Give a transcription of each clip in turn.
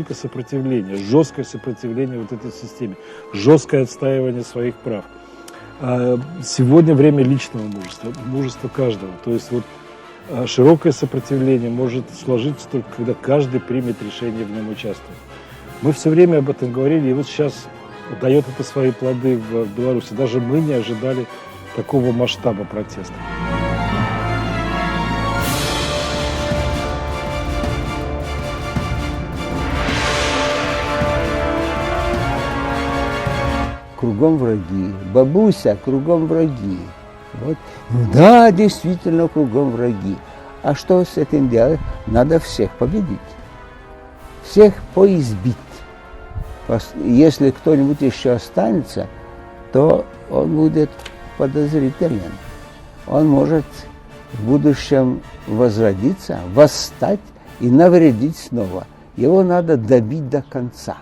только сопротивление, жесткое сопротивление вот этой системе, жесткое отстаивание своих прав. Сегодня время личного мужества, мужества каждого. То есть вот широкое сопротивление может сложиться только когда каждый примет решение в нем участвовать. Мы все время об этом говорили, и вот сейчас дает это свои плоды в Беларуси. Даже мы не ожидали такого масштаба протеста. Кругом враги. Бабуся, кругом враги. Вот. Ну да, действительно, кругом враги. А что с этим делать? Надо всех победить. Всех поизбить. Если кто-нибудь еще останется, то он будет подозрителен. Он может в будущем возродиться, восстать и навредить снова. Его надо добить до конца.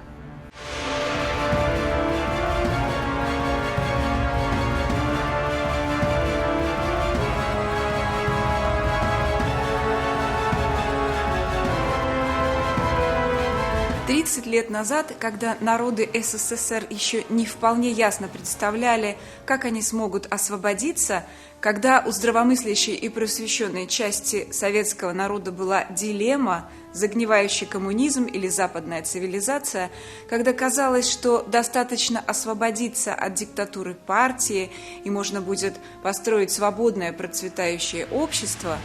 30 лет назад, когда народы СССР еще не вполне ясно представляли, как они смогут освободиться, когда у здравомыслящей и просвещенной части советского народа была дилемма загнивающий коммунизм или западная цивилизация, когда казалось, что достаточно освободиться от диктатуры партии и можно будет построить свободное процветающее общество,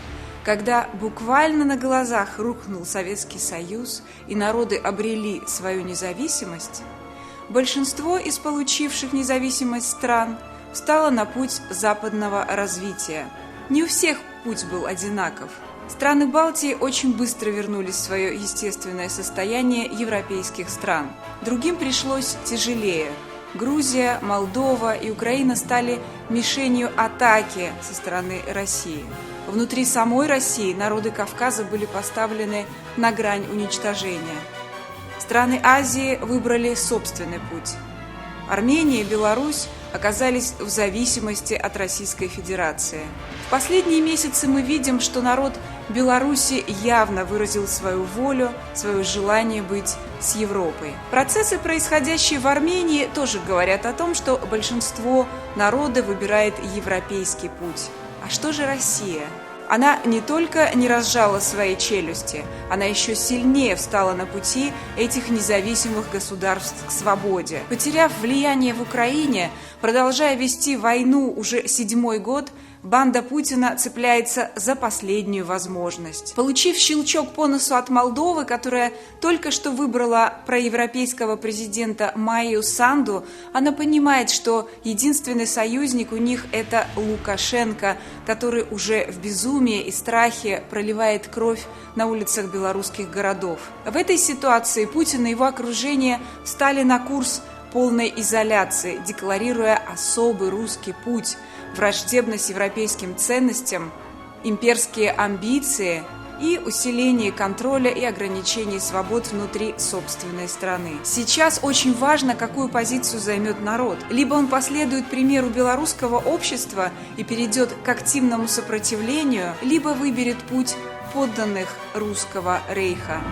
когда буквально на глазах рухнул Советский Союз и народы обрели свою независимость, большинство из получивших независимость стран встало на путь западного развития. Не у всех путь был одинаков. Страны Балтии очень быстро вернулись в свое естественное состояние европейских стран. Другим пришлось тяжелее. Грузия, Молдова и Украина стали мишенью атаки со стороны России. Внутри самой России народы Кавказа были поставлены на грань уничтожения. Страны Азии выбрали собственный путь. Армения и Беларусь оказались в зависимости от Российской Федерации. В последние месяцы мы видим, что народ Беларуси явно выразил свою волю, свое желание быть с Европой. Процессы, происходящие в Армении, тоже говорят о том, что большинство народа выбирает европейский путь. А что же Россия? Она не только не разжала свои челюсти, она еще сильнее встала на пути этих независимых государств к свободе. Потеряв влияние в Украине, продолжая вести войну уже 7-й год, банда Путина цепляется за последнюю возможность. Получив щелчок по носу от Молдовы, которая только что выбрала проевропейского президента Майю Санду, она понимает, что единственный союзник у них – это Лукашенко, который уже в безумии и страхе проливает кровь на улицах белорусских городов. В этой ситуации Путин и его окружение встали на курс полной изоляции, декларируя особый русский путь, враждебность европейским ценностям, имперские амбиции и усиление контроля и ограничений свобод внутри собственной страны. Сейчас очень важно, какую позицию займет народ. Либо он последует примеру белорусского общества и перейдет к активному сопротивлению, либо выберет путь подданных русского рейха.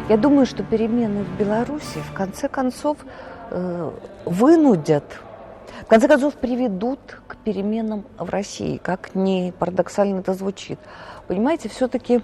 Я думаю, что перемены в Беларуси в конце концов вынудят, в конце концов приведут к переменам в России, как ни парадоксально это звучит. Понимаете, все-таки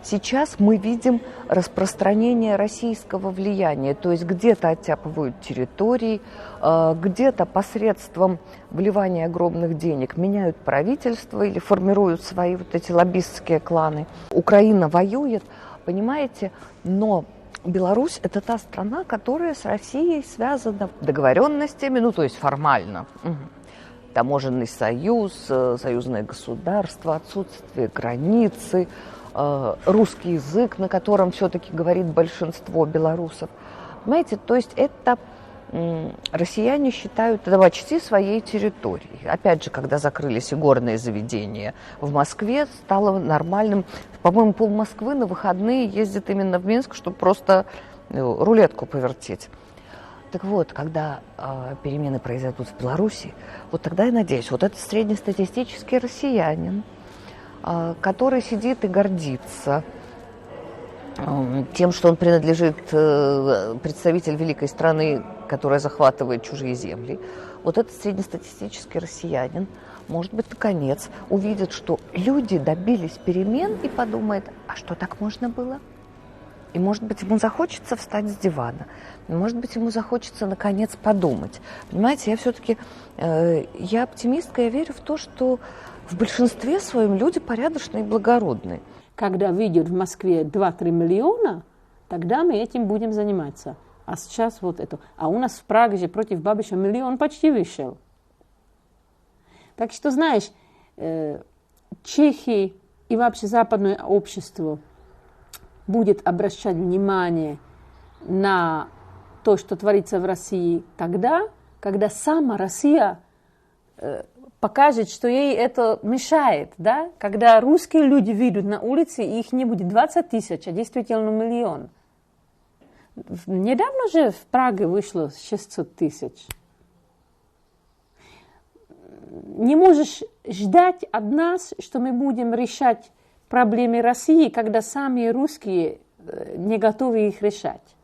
сейчас мы видим распространение российского влияния, то есть где-то оттяпывают территории, где-то посредством вливания огромных денег меняют правительство или формируют свои вот эти лоббистские кланы. Украина воюет. Понимаете, но Беларусь – это та страна, которая с Россией связана договоренностями, ну, то есть формально. таможенный союз, союзное государство, отсутствие границы, русский язык, на котором все-таки говорит большинство белорусов. Понимаете, то есть это россияне считают это почти своей территорией. Опять же, когда закрылись игорные заведения в Москве, стало нормальным. По-моему, пол Москвы на выходные ездит именно в Минск, чтобы просто рулетку повертеть. Так вот, когда перемены произойдут в Беларуси, вот тогда я надеюсь, вот этот среднестатистический россиянин, который сидит и гордится тем, что он принадлежит представитель великой страны, которая захватывает чужие земли, вот этот среднестатистический россиянин, может быть, наконец увидит, что люди добились перемен и подумает, а что, так можно было? И, может быть, ему захочется встать с дивана, может быть, ему захочется, наконец, подумать. Понимаете, я все-таки, я оптимистка, я верю в то, что в большинстве своем люди порядочные и благородные. Когда выйдет в Москве 2-3 миллиона, тогда мы этим будем заниматься. А сейчас вот это. А у нас в Праге же против Бабиша 1 миллион почти вышел. Так что, знаешь, Чехия и вообще западное общество будет обращать внимание на то, что творится в России тогда, когда сама Россия покажет, что ей это мешает, да? Когда русские люди выйдут на улицы, и их не будет 20 тысяч, а действительно 1 миллион. Недавно же в Праге вышло 600 тысяч. Не можешь ждать от нас, что мы будем решать проблемы России, когда сами русские не готовы их решать.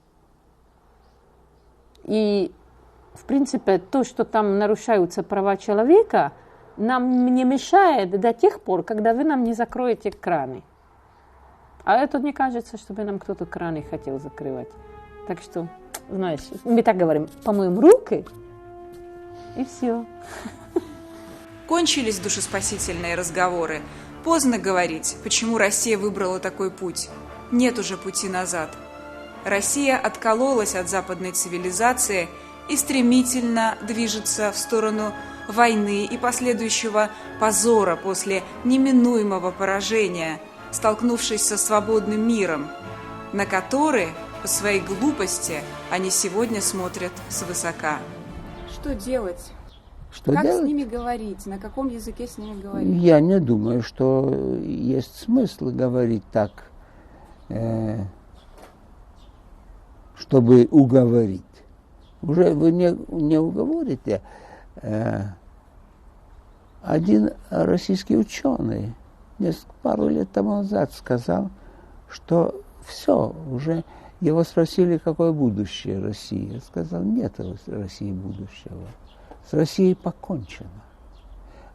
И, в принципе, то, что там нарушаются права человека, нам не мешает до тех пор, когда вы нам не закроете краны. А это не кажется, чтобы нам кто-то краны хотел закрывать. Так что, знаешь, мы так говорим, помоем руки, и все. Кончились душеспасительные разговоры. Поздно говорить, почему Россия выбрала такой путь. Нет уже пути назад. Россия откололась от западной цивилизации и стремительно движется в сторону войны и последующего позора после неминуемого поражения, столкнувшись со свободным миром, на который, по своей глупости, они сегодня смотрят свысока. Что делать? Что как делать? с ними говорить? На каком языке с ними говорить? Я не думаю, что есть смысл говорить так, чтобы уговорить. Уже вы не уговорите. Один российский ученый пару лет тому назад сказал, что все, уже его спросили, какое будущее России. Он сказал, нет у России будущего. С Россией покончено.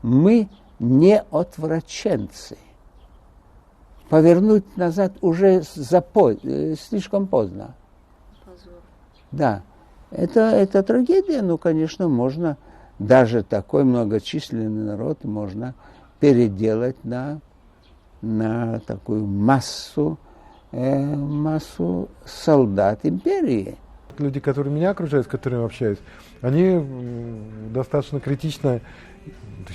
Мы не отвращенцы. Повернуть назад уже слишком поздно. Позор. Да, это трагедия, но, конечно, можно даже такой многочисленный народ можно переделать на такую массу солдат империи. Люди, которые меня окружают, с которыми общаюсь, они достаточно критично,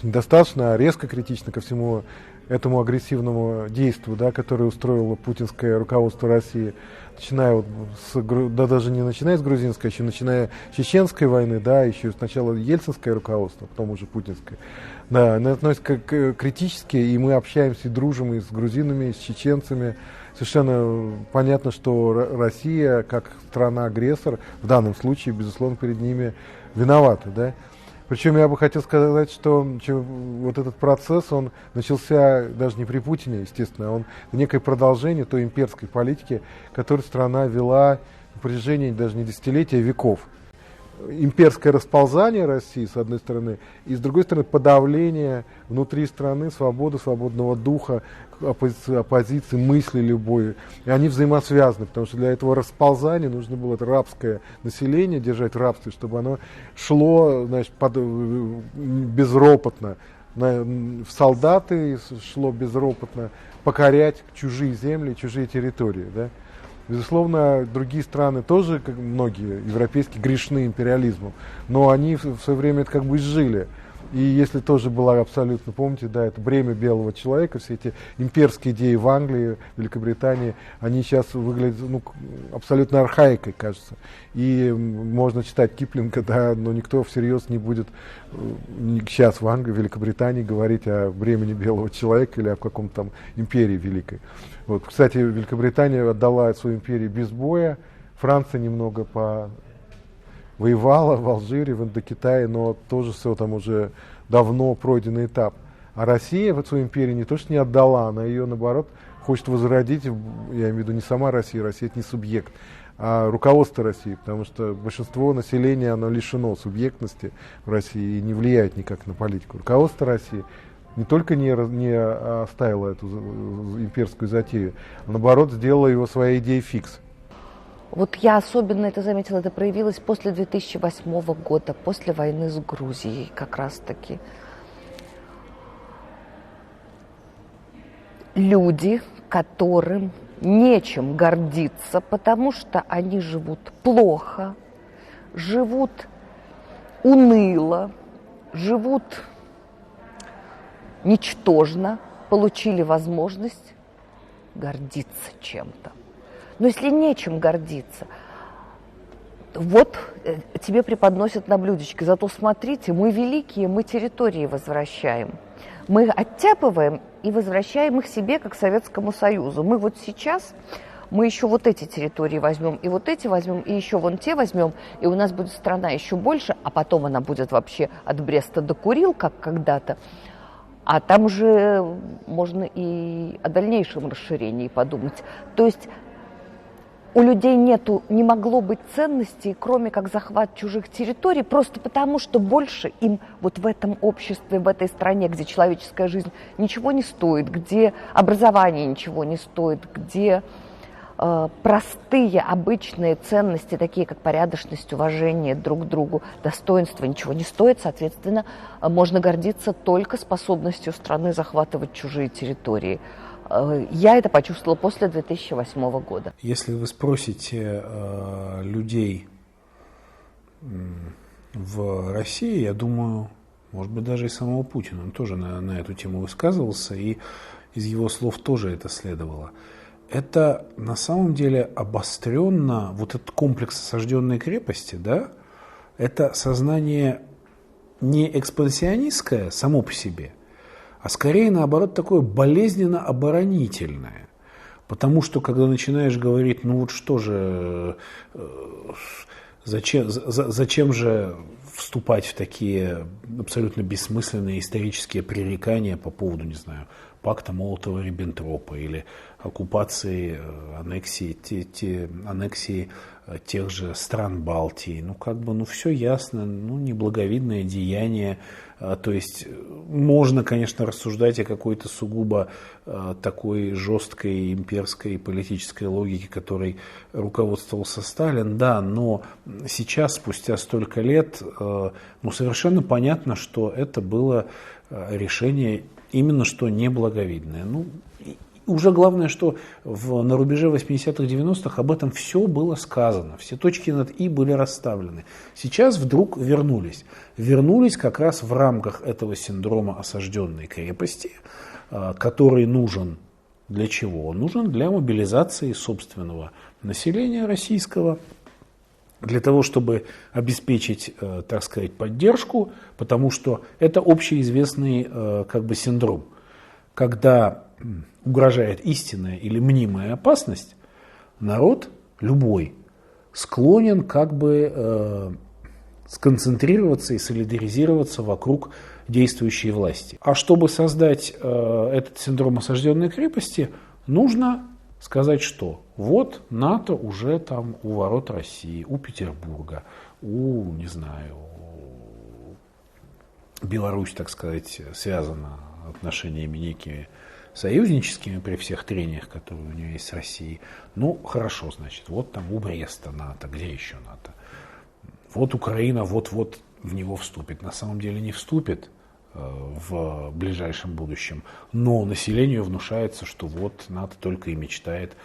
недостаточно, а резко критично ко всему этому агрессивному действию, да, которое устроило путинское руководство России, начиная даже не начиная с грузинской, еще начиная с чеченской войны, да, еще сначала ельцинское руководство, потом уже путинское. Да, оно относится критически, и мы общаемся и дружим и с грузинами, и с чеченцами. Совершенно понятно, что Россия, как страна-агрессор, в данном случае, безусловно, перед ними виновата, да. Причем я бы хотел сказать, что вот этот процесс, он начался даже не при Путине, естественно, он некое продолжение той имперской политики, которую страна вела на протяжении даже не десятилетий, а веков. Имперское расползание России, с одной стороны, и с другой стороны подавление внутри страны свободы, свободного духа, оппозиции, мысли любой. И они взаимосвязаны, потому что для этого расползания нужно было это рабское население держать в рабстве, чтобы оно шло, значит, безропотно в солдаты, шло безропотно покорять чужие земли, чужие территории. Да? Безусловно, другие страны тоже, как многие европейские, грешны империализмом, но они в свое время это как бы изжили. И если тоже была абсолютно, помните, да, это бремя белого человека, все эти имперские идеи в Англии, Великобритании, они сейчас выглядят абсолютно архаикой, кажется. И можно читать Киплинга, да, но никто всерьез не будет сейчас в Англии, в Великобритании говорить о бремени белого человека или о каком-то там империи великой. Вот, кстати, Великобритания отдала свою империю без боя, Франция немного воевала в Алжире, в Индокитае, но тоже все там уже давно пройденный этап. А Россия в свою империю не то что не отдала, она ее, наоборот, хочет возродить, я имею в виду не сама Россия, Россия это не субъект, а руководство России, потому что большинство населения, оно лишено субъектности в России и не влияет никак на политику. Руководство России не только не оставило эту имперскую затею, а наоборот сделало его своей идеей фикс. Вот я особенно это заметила, это проявилось после 2008 года, после войны с Грузией как раз-таки. Люди, которым нечем гордиться, потому что они живут плохо, живут уныло, живут ничтожно, получили возможность гордиться чем-то. Но если нечем гордиться, вот тебе преподносят на блюдечке. Зато смотрите, мы великие, мы территории возвращаем. Мы оттяпываем и возвращаем их себе, как Советскому Союзу. Мы вот сейчас, мы еще вот эти территории возьмем, и вот эти возьмем, и еще вон те возьмем, и у нас будет страна еще больше, а потом она будет вообще от Бреста до Курил, как когда-то. А там уже можно и о дальнейшем расширении подумать. То есть у людей не могло быть ценностей, кроме как захват чужих территорий, просто потому, что больше им вот в этом обществе, в этой стране, где человеческая жизнь ничего не стоит, где образование ничего не стоит, где простые, обычные ценности, такие как порядочность, уважение друг к другу, достоинство ничего не стоит, соответственно, можно гордиться только способностью страны захватывать чужие территории. Я это почувствовала после 2008 года. Если вы спросите людей в России, я думаю, может быть, даже и самого Путина, он тоже на эту тему высказывался, и из его слов тоже это следовало. Это на самом деле обостренно, вот этот комплекс осажденной крепости, да, это сознание не экспансионистское само по себе, а скорее, наоборот, такое болезненно-оборонительное. Потому что, когда начинаешь говорить, ну вот что же, зачем же вступать в такие абсолютно бессмысленные исторические пререкания по поводу, не знаю, пакта Молотова-Риббентропа или оккупации, аннексии тех же стран Балтии. Ну, как бы, ну, все ясно, ну, неблаговидное деяние. То есть можно, конечно, рассуждать о какой-то сугубо такой жесткой имперской политической логике, которой руководствовался Сталин, да, но сейчас, спустя столько лет, ну, совершенно понятно, что это было решение именно что неблаговидное. Ну, уже главное, что на рубеже 80-х, 90-х об этом все было сказано, все точки над «и» были расставлены. Сейчас вдруг вернулись. Вернулись как раз в рамках этого синдрома осажденной крепости, который нужен для чего? Он нужен для мобилизации собственного населения российского, для того, чтобы обеспечить, так сказать, поддержку, потому что это общеизвестный как бы синдром. Когда угрожает истинная или мнимая опасность, народ любой склонен как бы сконцентрироваться и солидаризироваться вокруг действующей власти. А чтобы создать этот синдром осажденной крепости, нужно сказать, что вот НАТО уже там у ворот России, у Петербурга, не знаю, Беларусь, так сказать, связана отношениями некими союзническими при всех трениях, которые у нее есть с Россией. Ну, хорошо, значит, вот там у Бреста НАТО, где еще НАТО? Вот Украина вот-вот в него вступит. На самом деле не вступит в ближайшем будущем, но населению внушается, что вот НАТО только и мечтает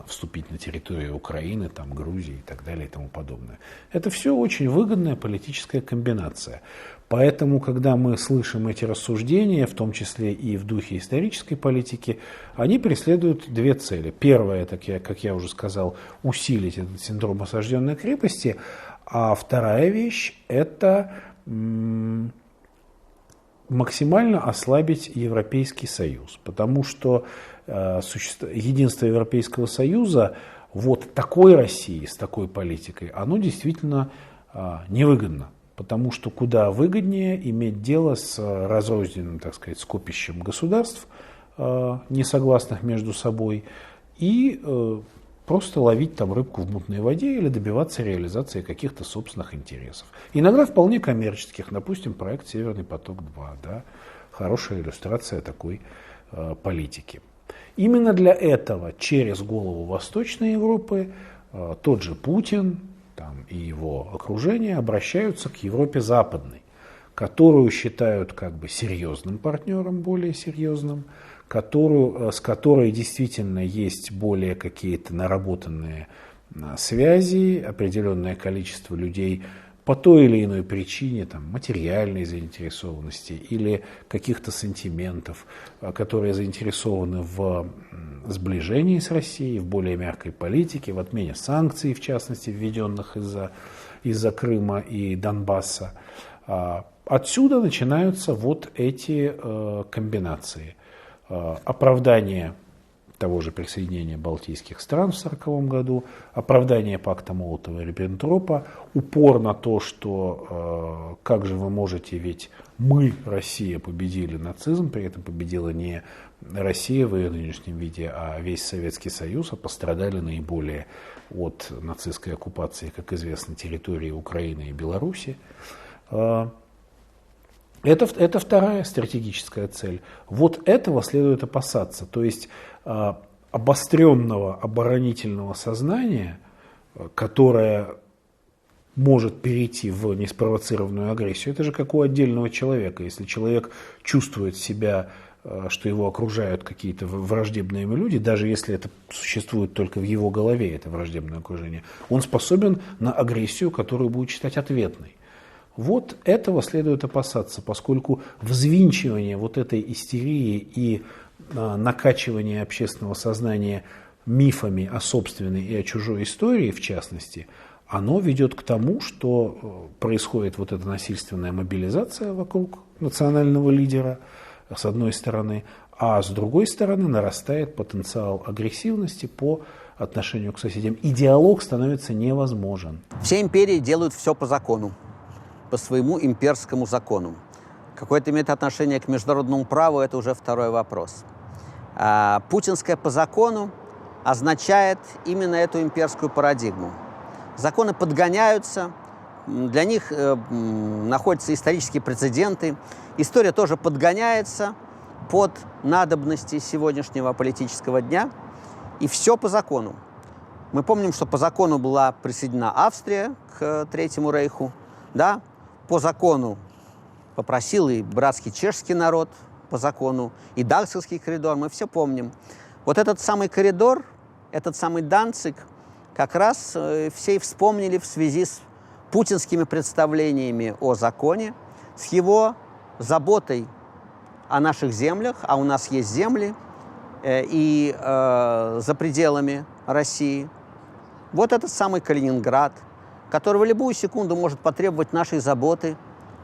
вступить на территорию Украины, там, Грузии и так далее и тому подобное. Это все очень выгодная политическая комбинация. Поэтому, когда мы слышим эти рассуждения, в том числе и в духе исторической политики, они преследуют две цели. Первая, как я уже сказал, усилить этот синдром осажденной крепости, а вторая вещь – это максимально ослабить Европейский Союз, потому что единство Европейского Союза вот такой России с такой политикой, оно действительно невыгодно. Потому что куда выгоднее иметь дело с разрозненным, так сказать, скопищем государств, несогласных между собой, и просто ловить там рыбку в мутной воде или добиваться реализации каких-то собственных интересов. Иногда вполне коммерческих, допустим, проект «Северный поток-2», да, хорошая иллюстрация такой политики. Именно для этого через голову Восточной Европы тот же Путин и его окружение обращаются к Европе Западной, которую считают как бы серьезным партнером, более серьезным, с которой действительно есть более какие-то наработанные связи, определенное количество людей по той или иной причине, материальной заинтересованности или каких-то сантиментов, которые заинтересованы в сближении с Россией, в более мягкой политике, в отмене санкций, в частности, введенных из-за Крыма и Донбасса. Отсюда начинаются вот эти комбинации. Оправдание того же присоединения балтийских стран в 1940 году, оправдание пакта Молотова-Риббентропа, упор на то, что как же вы можете, ведь мы, Россия, победили нацизм, при этом победила не Россия в ее нынешнем виде, а весь Советский Союз, а пострадали наиболее от нацистской оккупации, как известно, территории Украины и Беларуси. Это вторая стратегическая цель. Вот этого следует опасаться. То есть обостренного оборонительного сознания, которое может перейти в неспровоцированную агрессию. Это же как у отдельного человека. Если человек чувствует себя, что его окружают какие-то враждебные ему люди, даже если это существует только в его голове, это враждебное окружение, он способен на агрессию, которую будет считать ответной. Вот этого следует опасаться, поскольку взвинчивание вот этой истерии и накачивание общественного сознания мифами о собственной и о чужой истории, в частности, оно ведет к тому, что происходит вот эта насильственная мобилизация вокруг национального лидера, с одной стороны, а с другой стороны нарастает потенциал агрессивности по отношению к соседям. И диалог становится невозможен. Все империи делают все по закону, по своему имперскому закону. Какое это имеет отношение к международному праву, это уже второй вопрос. Путинское по закону означает именно эту имперскую парадигму. Законы подгоняются, для них находятся исторические прецеденты. История тоже подгоняется под надобности сегодняшнего политического дня. И все по закону. Мы помним, что по закону была присоединена Австрия к Третьему Рейху. Да? По закону попросил и братский чешский народ, по закону, и Дагстовский коридор, мы все помним. Вот этот самый коридор, этот самый Данциг, как раз все и вспомнили в связи с путинскими представлениями о законе, с его заботой о наших землях, а у нас есть земли и за пределами России. Вот этот самый Калининград, который в любую секунду может потребовать нашей заботы,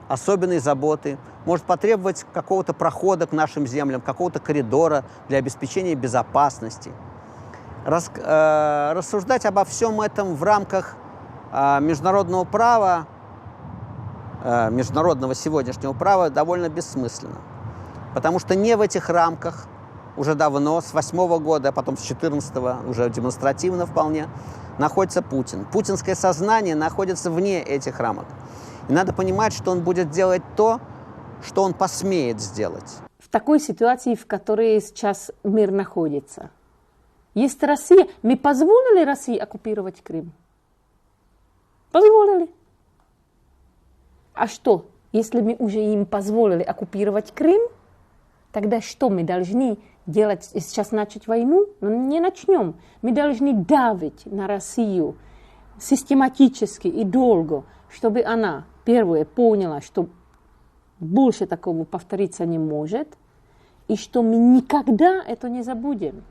особенной заботы, может потребовать какого-то прохода к нашим землям, какого-то коридора для обеспечения безопасности. Рассуждать обо всем этом в рамках международного права, международного сегодняшнего права довольно бессмысленно. Потому что не в этих рамках уже давно, с 2008 года, а потом с 2014 уже демонстративно вполне, находится Путин. Путинское сознание находится вне этих рамок. И надо понимать, что он будет делать то, что он посмеет сделать. В такой ситуации, в которой сейчас мир находится, есть Россия. Мы позволили России оккупировать Крым? Позволили. А что, если мы уже им позволили оккупировать Крым, тогда что мы должны делать, сейчас начать войну? Ну, не начнем. Мы должны давить на Россию систематически и долго, чтобы она, первое, поняла, что больше такого повториться не может, и что мы никогда это не забудем.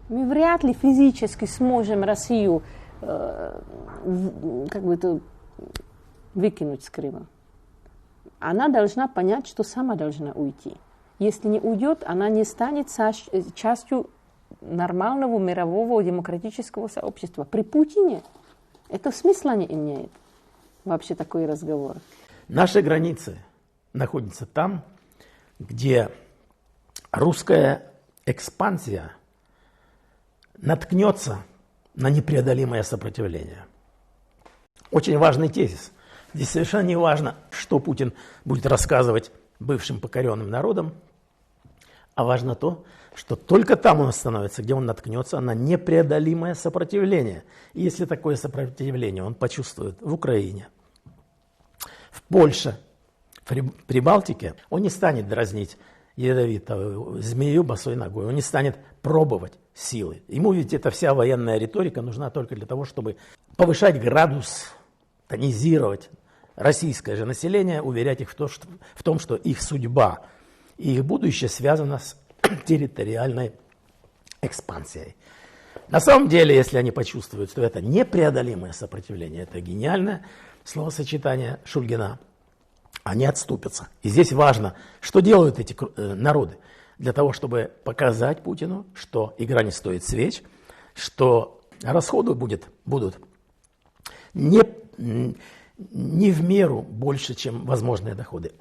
Мы вряд ли физически сможем Россию выкинуть с Крыма. Она должна понять, что сама должна уйти. Если не уйдет, она не станет частью нормального мирового демократического сообщества. При Путине это смысла не имеет вообще такой разговор. Наши границы находятся там, где русская экспансия наткнется на непреодолимое сопротивление. Очень важный тезис. Здесь совершенно не важно, что Путин будет рассказывать бывшим покоренным народам, а важно то, что только там он остановится, где он наткнется на непреодолимое сопротивление. И если такое сопротивление он почувствует в Украине, в Польше, в Прибалтике, он не станет дразнить ядовитую змею босой ногой, он не станет пробовать силы. Ему ведь эта вся военная риторика нужна только для того, чтобы повышать градус, тонизировать российское же население, уверять их в том, что их судьба и их будущее связано с территориальной экспансией. На самом деле, если они почувствуют, что это непреодолимое сопротивление, это гениальное словосочетание Шульгина, они отступятся. И здесь важно, что делают эти народы для того, чтобы показать Путину, что игра не стоит свеч, что расходы будут не в меру больше, чем возможные доходы.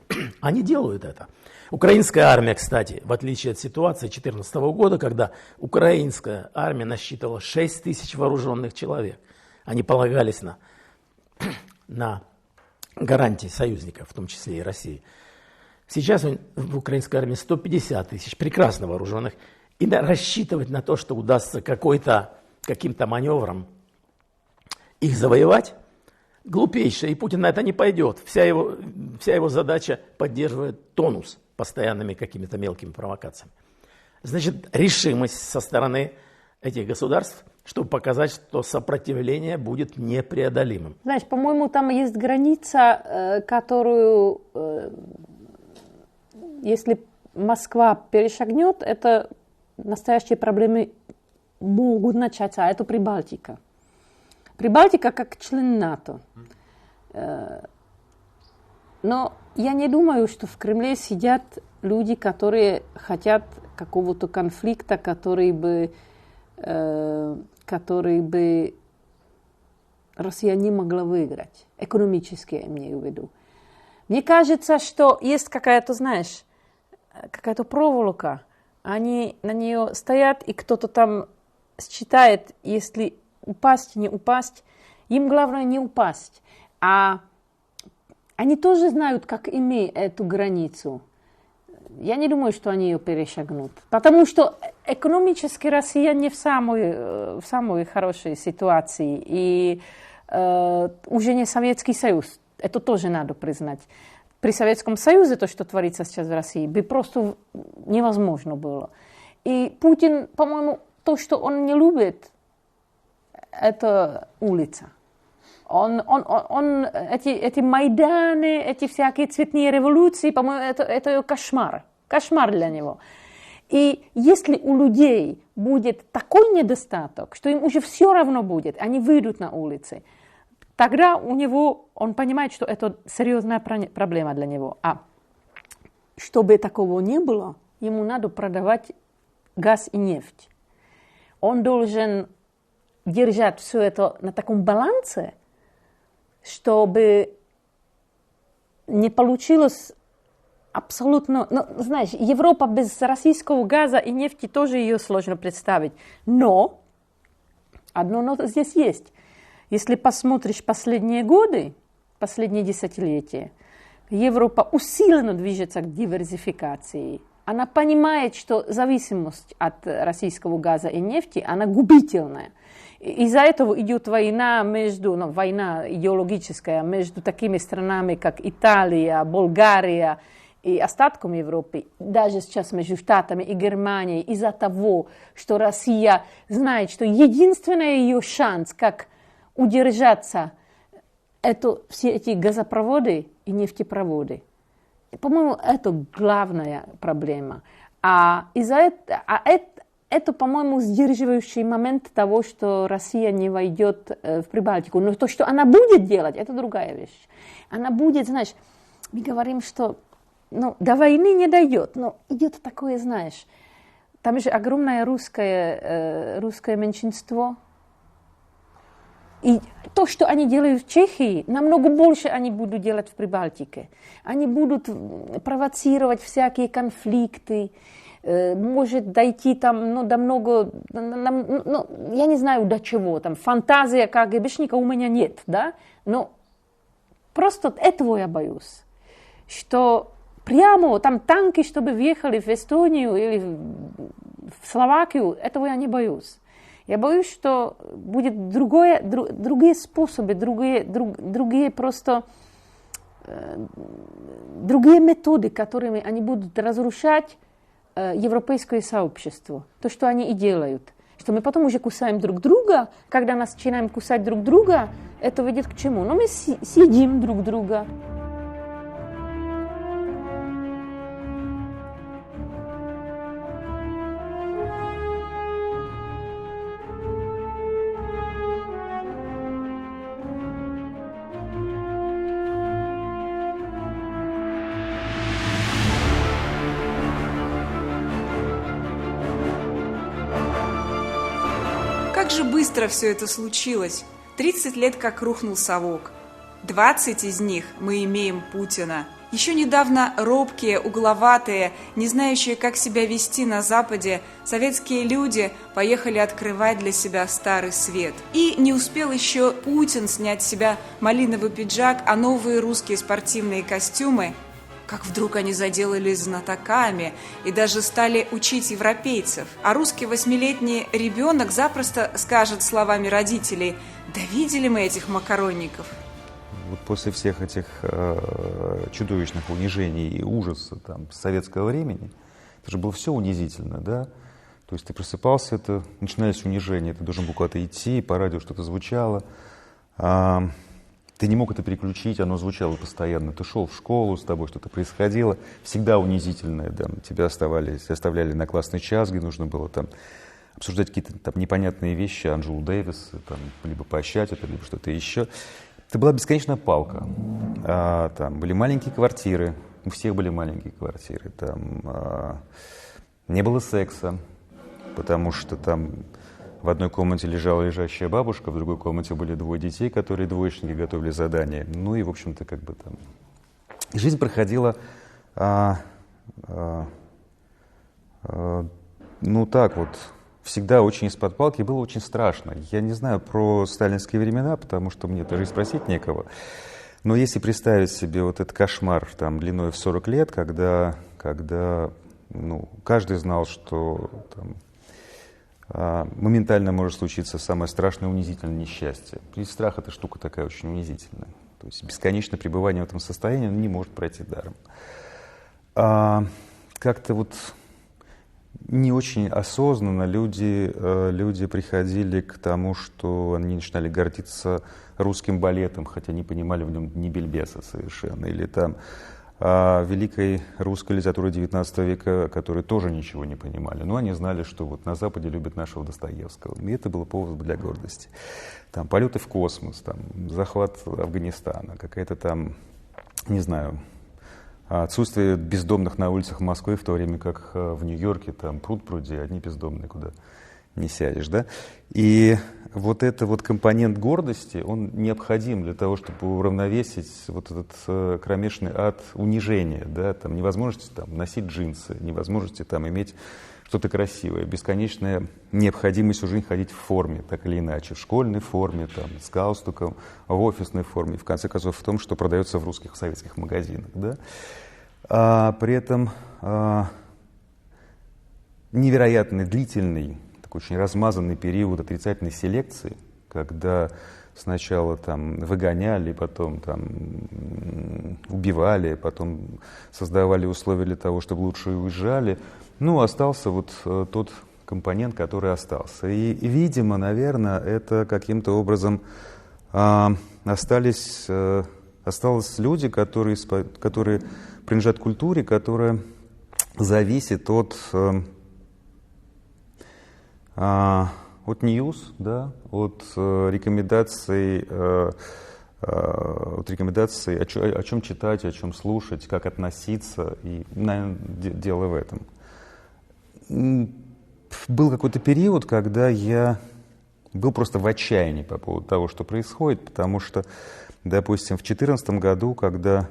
Они делают это. Украинская армия, кстати, в отличие от ситуации 2014 года, когда украинская армия насчитывала 6 тысяч вооруженных человек, они полагались на гарантии союзников, в том числе и России. Сейчас в украинской армии 150 тысяч прекрасно вооруженных, и рассчитывать на то, что удастся каким-то маневром их завоевать, глупейшее, и Путин на это не пойдет. Вся его задача поддерживает тонус постоянными какими-то мелкими провокациями. Значит, решимость со стороны этих государств, чтобы показать, что сопротивление будет непреодолимым. Знаешь, по-моему, там есть граница, которую, если Москва перешагнет, это настоящие проблемы могут начаться, а это Прибалтика. Прибалтика как член НАТО. Но я не думаю, что в Кремле сидят люди, которые хотят какого-то конфликта, который бы Россия не могла выиграть. Экономически, я имею в виду. Мне кажется, что есть какая-то, знаешь, какая-то проволока. Они на нее стоят, и кто-то там считает, если упасть, не упасть. Им главное не упасть. А они тоже знают, как иметь эту границу. Я не думаю, что они ее перешагнут. Потому что экономически Россия не в самой хорошей ситуации. И уже не Советский Союз. Это тоже надо признать. При Советском Союзе то, что творится сейчас в России, бы просто невозможно было. И Путин, по-моему, то, что он не любит, это улица. Эти Майданы, эти всякие цветные революции, по-моему, это кошмар. Кошмар для него. И если у людей будет такой недостаток, что им уже все равно будет, они выйдут на улицы, тогда он понимает, что это серьезная проблема для него. А чтобы такого не было, ему надо продавать газ и нефть. Он должен держать все это на таком балансе, чтобы не получилось абсолютно... Ну, знаешь, Европа без российского газа и нефти тоже ее сложно представить. Но одно но здесь есть. Если посмотришь последние годы, последние десятилетия, Европа усиленно движется к диверсификации. Она понимает, что зависимость от российского газа и нефти, она губительная. Из-за этого идет война война идеологическая между такими странами, как Италия, Болгария и остатком Европы, даже сейчас между Штатами и Германией, из-за того, что Россия знает, что единственный ее шанс, как удержаться, это все эти газопроводы и нефтепроводы. по-моему, это главная проблема. Это, по-моему, сдерживающий момент того, что Россия не войдет в Прибалтику. Но то, что она будет делать, это другая вещь. Она будет, знаешь, мы говорим, что до войны не дойдет, но идет такое, знаешь, там же огромное русское меньшинство. И то, что они делают в Чехии, намного больше они будут делать в Прибалтике. Они будут провоцировать всякие конфликты, может дойти там, до много, я не знаю до чего, там фантазия КГБшника у меня нет, да, но просто этого я боюсь, что прямо там танки, чтобы въехали в Эстонию или в Словакию, этого я не боюсь. Я боюсь, что будет другие способы, другие просто другие методы, которыми они будут разрушать европейское сообщество. То, что они и делают. Что мы потом уже кусаем друг друга, когда начинаем кусать друг друга, это ведет к чему? Но мы съедим друг друга. Как же быстро все это случилось. 30 лет как рухнул совок. 20 из них мы имеем Путина. Еще недавно робкие, угловатые, не знающие, как себя вести на Западе, советские люди поехали открывать для себя Старый Свет. И не успел еще Путин снять с себя малиновый пиджак, а новые русские спортивные костюмы, как вдруг они заделались знатоками и даже стали учить европейцев. А русский 8-летний ребенок запросто скажет словами родителей: «Да видели мы этих макаронников». Вот после всех этих чудовищных унижений и ужаса советского времени, это же было все унизительно, да? То есть ты просыпался, начинались унижения, ты должен был куда-то идти, по радио что-то звучало. Ты не мог это переключить, оно звучало постоянно. Ты шел в школу, с тобой что-то происходило, всегда унизительное. Да. Тебя оставляли на классный час, где нужно было обсуждать какие-то непонятные вещи, Анджелу Дэвис, либо поощрять это, либо что-то еще. Это была бесконечная палка. Там были маленькие квартиры, у всех были маленькие квартиры. Не было секса, потому что в одной комнате лежала лежащая бабушка, в другой комнате были двое детей, которые двоечники готовили задания. Ну и, в общем-то, жизнь проходила, всегда очень из-под палки, было очень страшно. Я не знаю про сталинские времена, потому что мне даже и спросить некого. Но если представить себе вот этот кошмар длиной в 40 лет, когда каждый знал, что моментально может случиться самое страшное унизительное несчастье. И страх — это штука такая очень унизительная. То есть бесконечное пребывание в этом состоянии не может пройти даром. Как-то не очень осознанно люди приходили к тому, что они начинали гордиться русским балетом, хотя не понимали в нем ни бельбеса совершенно. Или великой русской литературы XIX века, которые тоже ничего не понимали. Но они знали, что на Западе любят нашего Достоевского. И это было повод для гордости. Полеты в космос, захват Афганистана, какая-то не знаю, отсутствие бездомных на улицах Москвы, в то время как в Нью-Йорке пруд-пруди, одни бездомные, куда не сядешь, да? И этот компонент гордости, он необходим для того, чтобы уравновесить этот кромешный ад унижения, да? Невозможности носить джинсы, невозможности иметь что-то красивое, бесконечная необходимость уже ходить в форме, так или иначе, в школьной форме, с галстуком, в офисной форме, в конце концов в том, что продается в русских советских магазинах, да? При этом невероятно длительный, очень размазанный период отрицательной селекции, когда сначала выгоняли, потом убивали, потом создавали условия для того, чтобы лучше уезжали. Остался тот компонент, который остался. И, видимо, наверное, это каким-то образом остались Остались люди, которые принадлежат культуре, которая зависит от ньюс, да, от рекомендаций, о чем читать, о чем слушать, как относиться, и, наверное, дело в этом. Был какой-то период, когда я был просто в отчаянии по поводу того, что происходит, потому что, допустим, в 2014 году, когда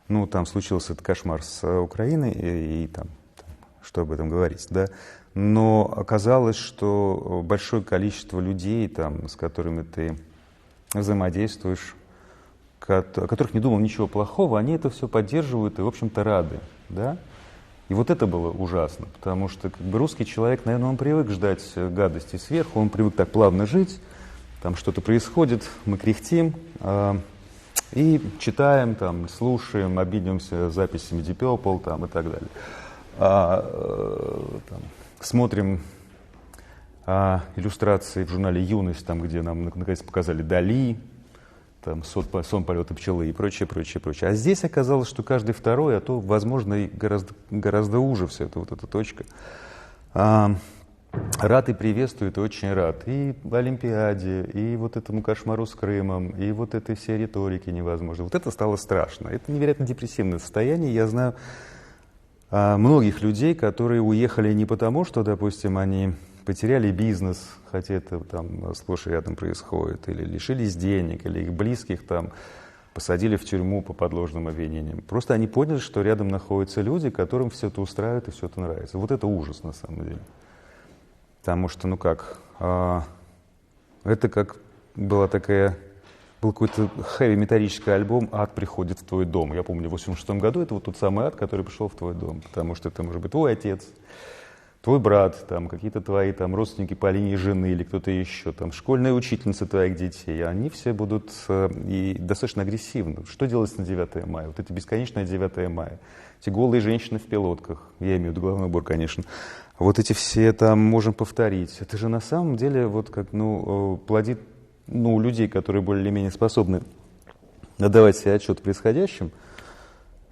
там случился этот кошмар с Украиной, и там, что об этом говорить, да, но оказалось, что большое количество людей, там, с которыми ты взаимодействуешь, о которых не думал ничего плохого, они это все поддерживают и, в общем-то, рады, да. И вот это было ужасно, потому что русский человек, наверное, он привык ждать гадости сверху, он привык так плавно жить, там что-то происходит, мы кряхтим и читаем, там, слушаем, обмениваемся записями Deep Purple там, и так далее. Смотрим иллюстрации в журнале «Юность», там, где нам наконец показали Дали, там, сон полета пчелы и прочее. А здесь оказалось, что каждый второй, а то, возможно, и гораздо уже все это, вот эта точка. Рад и приветствует, и очень рад. И Олимпиаде, и вот этому кошмару с Крымом, и вот этой всей риторике невозможно. Вот это стало страшно. Это невероятно депрессивное состояние. Я знаю многих людей, которые уехали не потому, что, допустим, они потеряли бизнес, хотя это там сплошь и рядом происходит, или лишились денег, или их близких там посадили в тюрьму по подложным обвинениям. Просто они поняли, что рядом находятся люди, которым все это устраивает и все это нравится. Вот это ужас на самом деле. Потому что, это как был какой-то хэви-металлический альбом «Ад приходит в твой дом». Я помню, в 1986 году это вот тот самый ад, который пришел в твой дом. Потому что это может быть твой отец, твой брат, там, какие-то твои там, родственники по линии жены или кто-то еще, там, школьная учительница твоих детей. Они все будут и достаточно агрессивны. Что делать на 9 мая? Вот это бесконечное 9 мая. Эти голые женщины в пилотках. Я имею в виду головной убор, конечно. Вот эти все там можем повторить. Это же на самом деле вот как, плодит у людей, которые более или менее способны отдавать себе отчет в происходящем,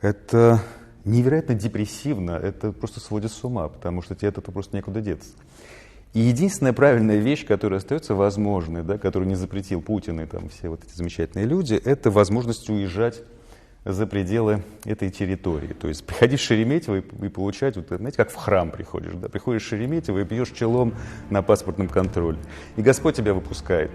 это невероятно депрессивно, это просто сводит с ума, потому что тебе от этого просто некуда деться. И единственная правильная вещь, которая остается возможной, да, которую не запретил Путин и там все вот эти замечательные люди, это возможность уезжать за пределы этой территории. То есть приходить в Шереметьево и получать, вот, знаете, как в храм приходишь, да? Приходишь в Шереметьево и бьешь челом на паспортном контроле. И Господь тебя выпускает.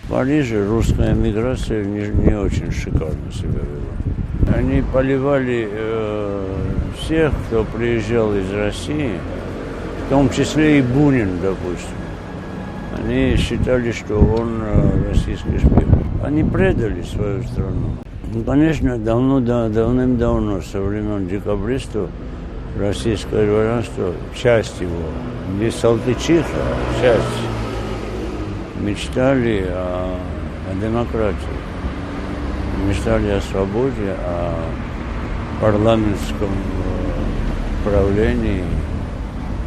В Париже русская миграция не очень шикарно себя вела. Они поливали всех, кто приезжал из России, в том числе и Бунин, допустим. Они считали, что он российский шпион. Они предали свою страну. Конечно, давным-давно, со времен декабристов, российское дворянство, часть его, не Салтычиха, а часть, мечтали о демократии, мечтали о свободе, о парламентском правлении.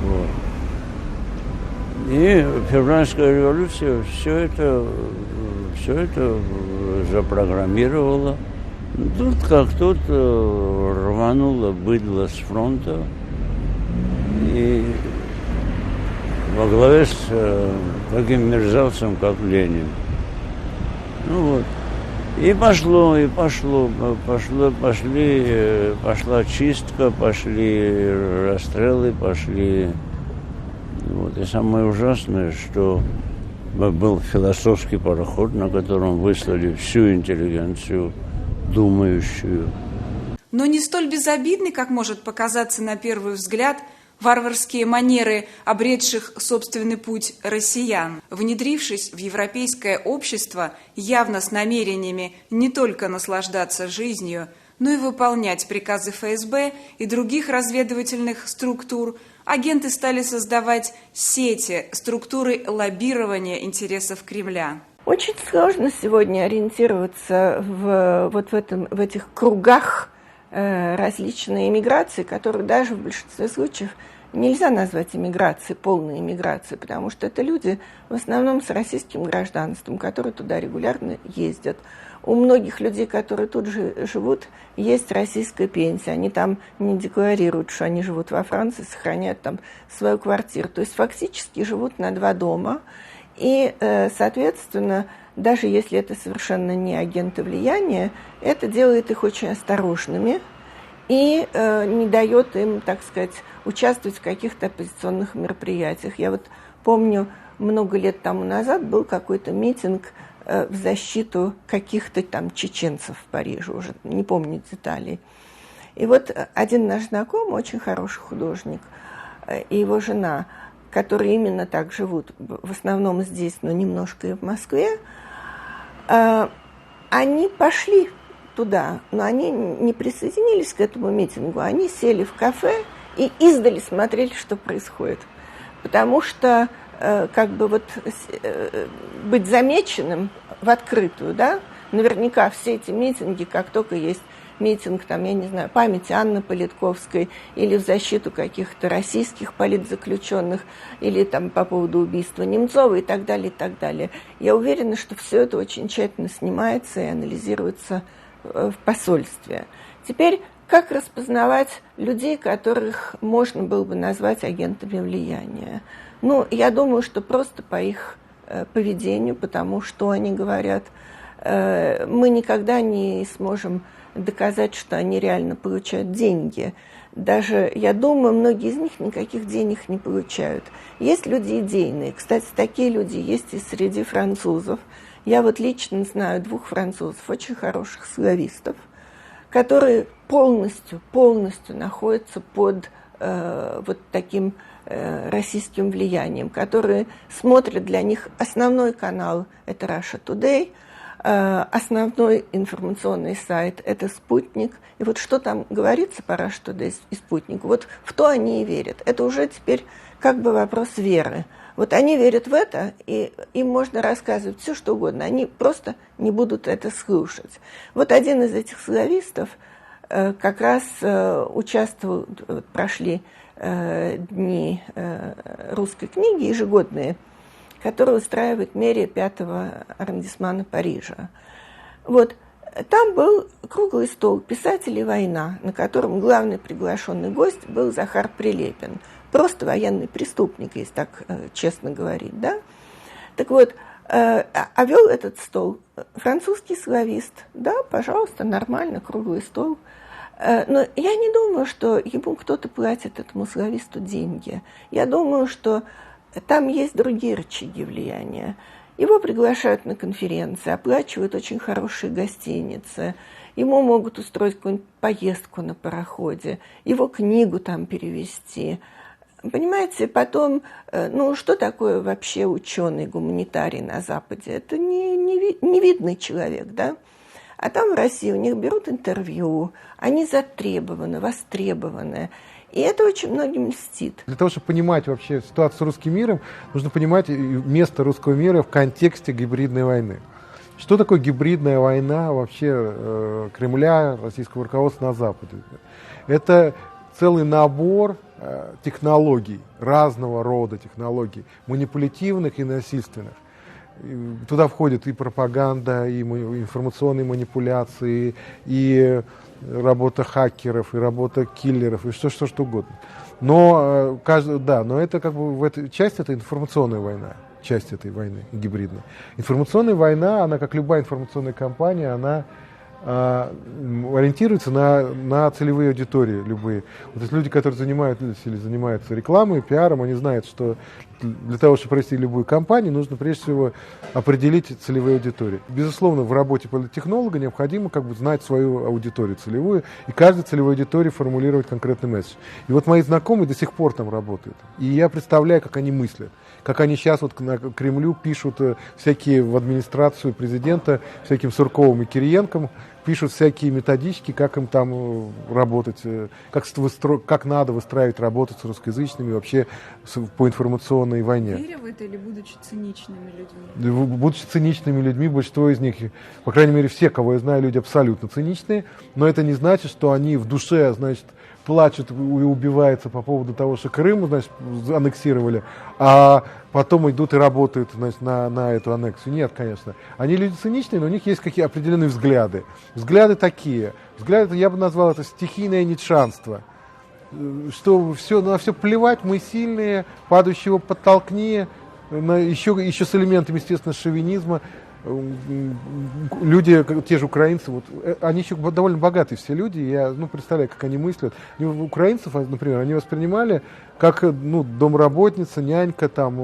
Вот. И февральская революция все это запрограммировала. Тут как тут рвануло быдло с фронта. И во главе с таким мерзавцем, как Ленин. Вот. И пошла чистка, пошли расстрелы, пошли. Вот. И самое ужасное, что был философский пароход, на котором выслали всю интеллигенцию, думающую. Но не столь безобидны, как может показаться на первый взгляд, варварские манеры обретших собственный путь россиян, внедрившись в европейское общество явно с намерениями не только наслаждаться жизнью, но и выполнять приказы ФСБ и других разведывательных структур, агенты стали создавать сети, структуры лоббирования интересов Кремля. Очень сложно сегодня ориентироваться в этих кругах различной иммиграции, которую даже в большинстве случаев нельзя назвать иммиграцией, полной иммиграцией, потому что это люди в основном с российским гражданством, которые туда регулярно ездят. У многих людей, которые тут живут, есть российская пенсия. Они там не декларируют, что они живут во Франции, сохраняют там свою квартиру. То есть фактически живут на 2 дома. И, соответственно, даже если это совершенно не агенты влияния, это делает их очень осторожными и не дает им, так сказать, участвовать в каких-то оппозиционных мероприятиях. Я вот помню, много лет тому назад был какой-то митинг в защиту каких-то там чеченцев в Париже, уже не помню деталей. И вот один наш знакомый, очень хороший художник, и его жена, которые именно так живут, в основном здесь, но немножко и в Москве, они пошли туда, но они не присоединились к этому митингу, они сели в кафе и издали смотрели, что происходит. Потому что как бы вот быть замеченным в открытую, да, наверняка все эти митинги, как только есть митинг, там, я не знаю, памяти Анны Политковской или в защиту каких-то российских политзаключенных, или там по поводу убийства Немцова и так далее, и так далее. Я уверена, что все это очень тщательно снимается и анализируется в посольстве. Теперь, как распознавать людей, которых можно было бы назвать агентами влияния? Ну, я думаю, что просто по их поведению, потому что они говорят, мы никогда не сможем доказать, что они реально получают деньги. Даже, я думаю, многие из них никаких денег не получают. Есть люди идейные. Кстати, такие люди есть и среди французов. Я вот лично знаю 2 французов, очень хороших славистов, которые полностью находятся под вот таким российским влиянием, которые смотрят, для них основной канал – это Russia Today, основной информационный сайт – это «Спутник». И вот что там говорится по Russia Today и «Спутнику», вот в то они и верят. Это уже теперь как бы вопрос веры. Вот они верят в это, и им можно рассказывать все, что угодно. Они просто не будут это слушать. Вот один из этих славистов как раз участвовал, прошли дни русской книги ежегодные, которые устраивает мэрия 5-го аррondissement Парижа. Вот, там был круглый стол «Писатели и война», на котором главный приглашенный гость был Захар Прилепин. Просто военный преступник, если так честно говорить, да? Так вот, а вел этот стол французский славист. Да, пожалуйста, нормально, круглый стол. Но я не думаю, что ему кто-то платит, этому слависту, деньги. Я думаю, что там есть другие рычаги влияния. Его приглашают на конференции, оплачивают очень хорошие гостиницы. Ему могут устроить какую-нибудь поездку на пароходе, его книгу там перевести. Понимаете, потом, ну, что такое вообще ученый, гуманитарий на Западе? Это не видный человек, да? А там в России у них берут интервью, они затребованы, востребованы. И это очень многим льстит. Для того, чтобы понимать вообще ситуацию с русским миром, нужно понимать место русского мира в контексте гибридной войны. Что такое гибридная война вообще Кремля, российского руководства на Западе? Это целый набор технологий, разного рода технологий, манипулятивных и насильственных. Туда входит и пропаганда, и информационные манипуляции, и работа хакеров, и работа киллеров, и что угодно. Но, но это как бы часть это информационная война, часть этой войны гибридной. Информационная война, она, как любая информационная кампания, она ориентируется на целевые аудитории любые. Вот есть люди, которые занимаются рекламой, пиаром, они знают, что для того, чтобы провести любую кампанию, нужно прежде всего определить целевые аудитории. Безусловно, в работе политтехнолога необходимо как бы знать свою аудиторию целевую, и каждой целевой аудитории формулировать конкретный месседж. И вот мои знакомые до сих пор там работают. И я представляю, как они мыслят. Как они сейчас вот на Кремлю пишут всякие в администрацию президента, всяким Сурковым и Кириенком, пишут всякие методички, как им там работать, как надо выстраивать работу с русскоязычными, вообще по информационным информационной войне. Веря в это или будучи циничными людьми? Будучи циничными людьми, большинство из них, по крайней мере, все, кого я знаю, люди абсолютно циничные, но это не значит, что они в душе, значит, плачут и убиваются по поводу того, что Крым, значит, аннексировали, а потом идут и работают, значит, на эту аннексию. Нет, конечно. Они люди циничные, но у них есть какие определенные взгляды. Взгляды такие. Взгляды, я бы назвал это стихийное ницшанство. Что все, на все плевать, мы сильные, падающего подтолкни, еще с элементами, естественно, шовинизма. Люди, те же украинцы, вот, они еще довольно богатые все люди, я представляю, как они мыслят. Украинцев, например, они воспринимали как домработница, нянька, там,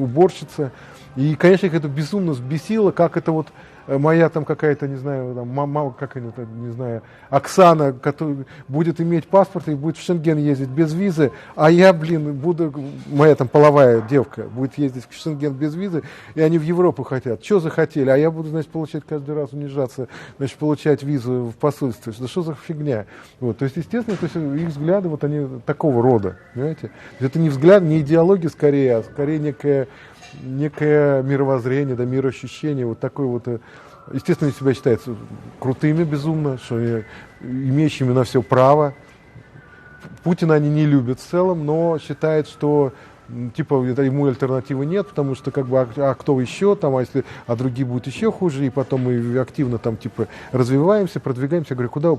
уборщица. И, конечно, их это безумно взбесило, как это вот моя там какая-то, не знаю, там, мама, как они, не знаю, Оксана, которая будет иметь паспорт и будет в Шенген ездить без визы, а я, буду, моя там половая девка будет ездить в Шенген без визы, и они в Европу хотят. Что захотели? А я буду, значит, получать каждый раз, унижаться, значит, получать визу в посольстве. Что за фигня? Вот, то есть, естественно, то есть их взгляды, вот они такого рода, понимаете? Это не взгляд, не идеология скорее, а скорее некое мировоззрение, да, мироощущение, вот такое вот. Естественно, они себя считают крутыми безумно, что имеющими на все право. Путина они не любят в целом, но считают, что типа ему альтернативы нет, потому что как бы а кто еще там, а другие будут еще хуже, и потом мы активно там типа развиваемся, продвигаемся. Я говорю, куда вы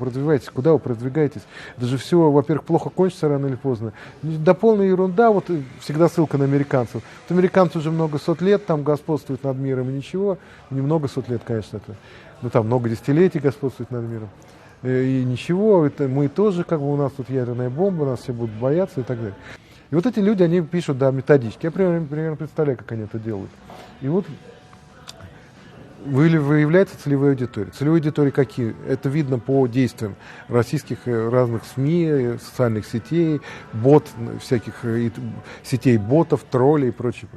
продвигаетесь? Это же все, во-первых, плохо кончится рано или поздно. Да полная ерунда, вот всегда ссылка на американцев. Вот американцы уже много сот лет там господствуют над миром, и ничего, не много сот лет, конечно, это, там много десятилетий господствуют над миром. И ничего, это мы тоже, как бы у нас тут ядерная бомба, нас все будут бояться и так далее. И вот эти люди, они пишут, да, методички. Я примерно представляю, как они это делают. И вот выявляется целевая аудитория. Целевые аудитории какие? Это видно по действиям российских разных СМИ, социальных сетей, всяких сетей ботов, троллей и прочее.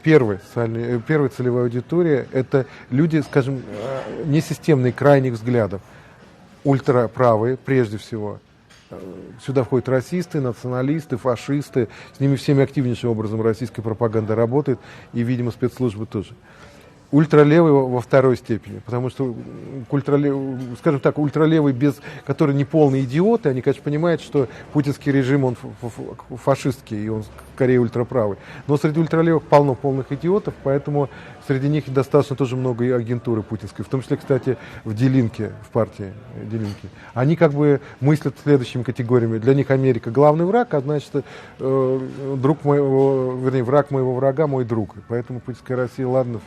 Первая целевая аудитория – это люди, скажем, несистемные, крайних взглядов. Ультраправые, прежде всего. Сюда входят расисты, националисты, фашисты. С ними всеми активнейшим образом российская пропаганда работает, и, видимо, спецслужбы тоже. Ультралевые во второй степени, потому что, скажем так, ультралевые, которые не полные идиоты, они, конечно, понимают, что путинский режим, он фашистский, и он скорее ультраправый. Но среди ультралевых полно полных идиотов, поэтому среди них достаточно тоже много и агентуры путинской, в том числе, кстати, в Делинке, в партии Делинки. Они как бы мыслят следующими категориями. Для них Америка главный враг, а значит, враг моего врага мой друг. Поэтому путинская Россия, ладно,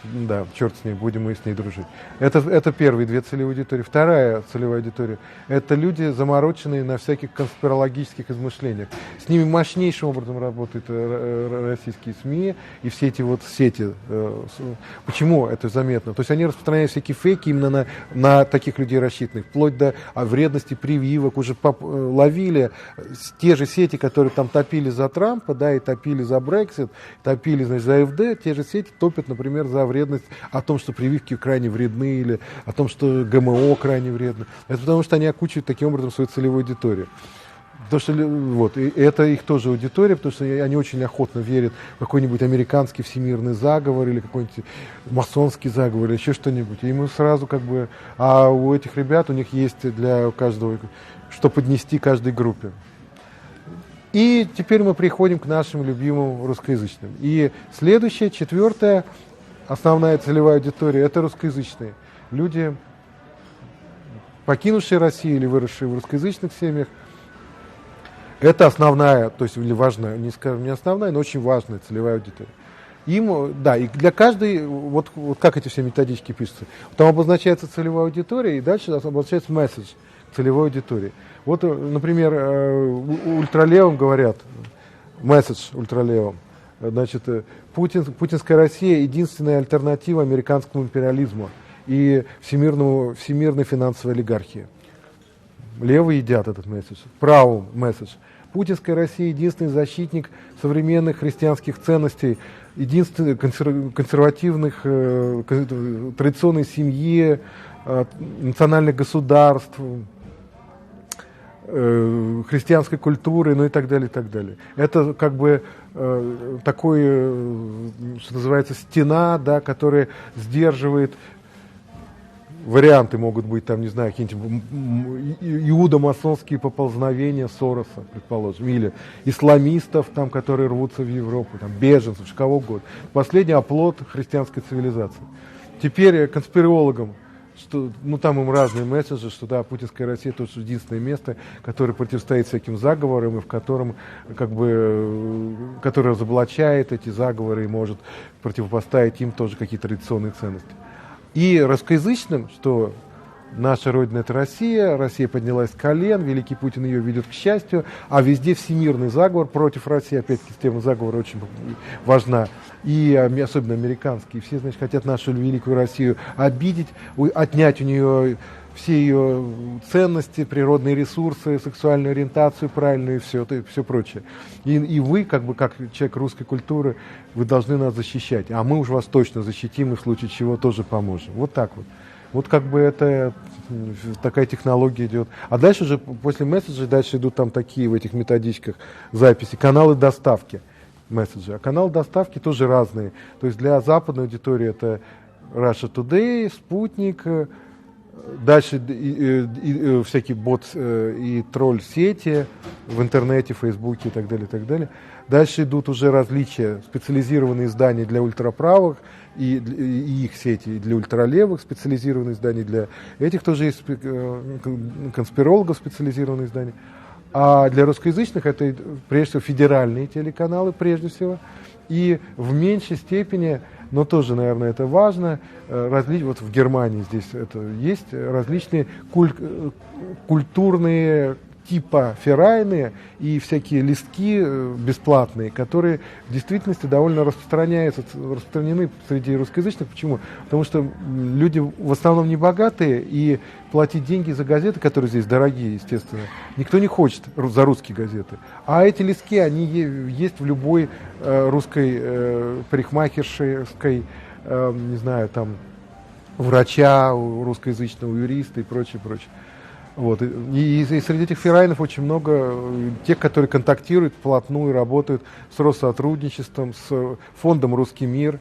да, черт с ней, будем мы с ней дружить. Это первые две целевые аудитории. Вторая целевая аудитория – это люди, замороченные на всяких конспирологических измышлениях. С ними мощнейшим образом работают российские СМИ и все эти вот сети. Почему это заметно? То есть они распространяют всякие фейки именно на таких людей рассчитанных, вплоть до вредности прививок. Уже ловили те же сети, которые там топили за Трампа, да, и топили за Брексит, топили, значит, за АфД, те же сети топят, например, за вредность, о том, что прививки крайне вредны, или о том, что ГМО крайне вредно. Это потому, что они окучивают таким образом свою целевую аудиторию. Потому что, вот, и это их тоже аудитория, потому что они очень охотно верят в какой-нибудь американский всемирный заговор, или какой-нибудь масонский заговор, или еще что-нибудь. И мы сразу как бы... А у этих ребят, у них есть для каждого, что поднести каждой группе. И теперь мы приходим к нашим любимым русскоязычным. И следующая, четвертая, основная целевая аудитория – это русскоязычные люди, покинувшие Россию или выросшие в русскоязычных семьях. Это основная, то есть или важная, не скажем не основная, но очень важная целевая аудитория. Им, да, и для каждой, вот как эти все методички пишутся, там обозначается целевая аудитория, и дальше обозначается месседж целевой аудитории. Вот, например, ультралевым говорят, месседж ультралевым. Значит, путинская Россия – единственная альтернатива американскому империализму и всемирной финансовой олигархии. Левые едят этот месседж. Правый месседж. Путинская Россия – единственный защитник современных христианских ценностей, единственный консервативных, традиционной семьи, национальных государств. христианской культуры, ну и так далее, и так далее. Это как бы такой, что называется, стена, да, которая сдерживает. Варианты могут быть, там, не знаю, какие-нибудь иудо-масонские поползновения Сороса, предположим, или исламистов, там, которые рвутся в Европу, там, беженцев, кого угодно. Последний оплот христианской цивилизации. Теперь конспирологам, что, ну, там им разные месседжи, что да, путинская Россия тоже единственное место, которое противостоит всяким заговорам, и в котором, как бы, которое разоблачает эти заговоры и может противопоставить им тоже какие-то традиционные ценности. И русскоязычным, что наша Родина — это Россия, Россия поднялась с колен, великий Путин ее ведет к счастью, а везде всемирный заговор против России, опять-таки, тема заговора очень важна, и особенно американские, все, значит, хотят нашу великую Россию обидеть, отнять у нее все ее ценности, природные ресурсы, сексуальную ориентацию правильную и все прочее. И вы, как бы, как человек русской культуры, вы должны нас защищать, а мы уж вас точно защитим и в случае чего тоже поможем. Вот так вот. Вот как бы это такая технология идет. А дальше уже, после месседжей, дальше идут там такие в этих методичках записи, каналы доставки месседжей. А каналы доставки тоже разные. То есть для западной аудитории это Russia Today, Спутник, дальше всякие бот и тролль-сети в интернете, в Фейсбуке и так далее, и так далее. Дальше идут уже различия, специализированные издания для ультраправых и их сети, и для ультралевых специализированные издания, для этих тоже есть конспирологов специализированные издания. А для русскоязычных это прежде всего федеральные телеканалы, прежде всего, и в меньшей степени, но тоже, наверное, это важно, вот в Германии здесь это есть, различные культурные типа ферайные и всякие листки бесплатные, которые в действительности довольно распространены среди русскоязычных. Почему? Потому что люди в основном не богатые, и платить деньги за газеты, которые здесь дорогие, естественно, никто не хочет за русские газеты. А эти листки, они есть в любой русской парикмахерской, не знаю, там, врача, русскоязычного юриста и прочее, прочее. Вот. И среди этих ферайнов очень много тех, которые контактируют вплотную, работают с Россотрудничеством, с фондом «Русский мир».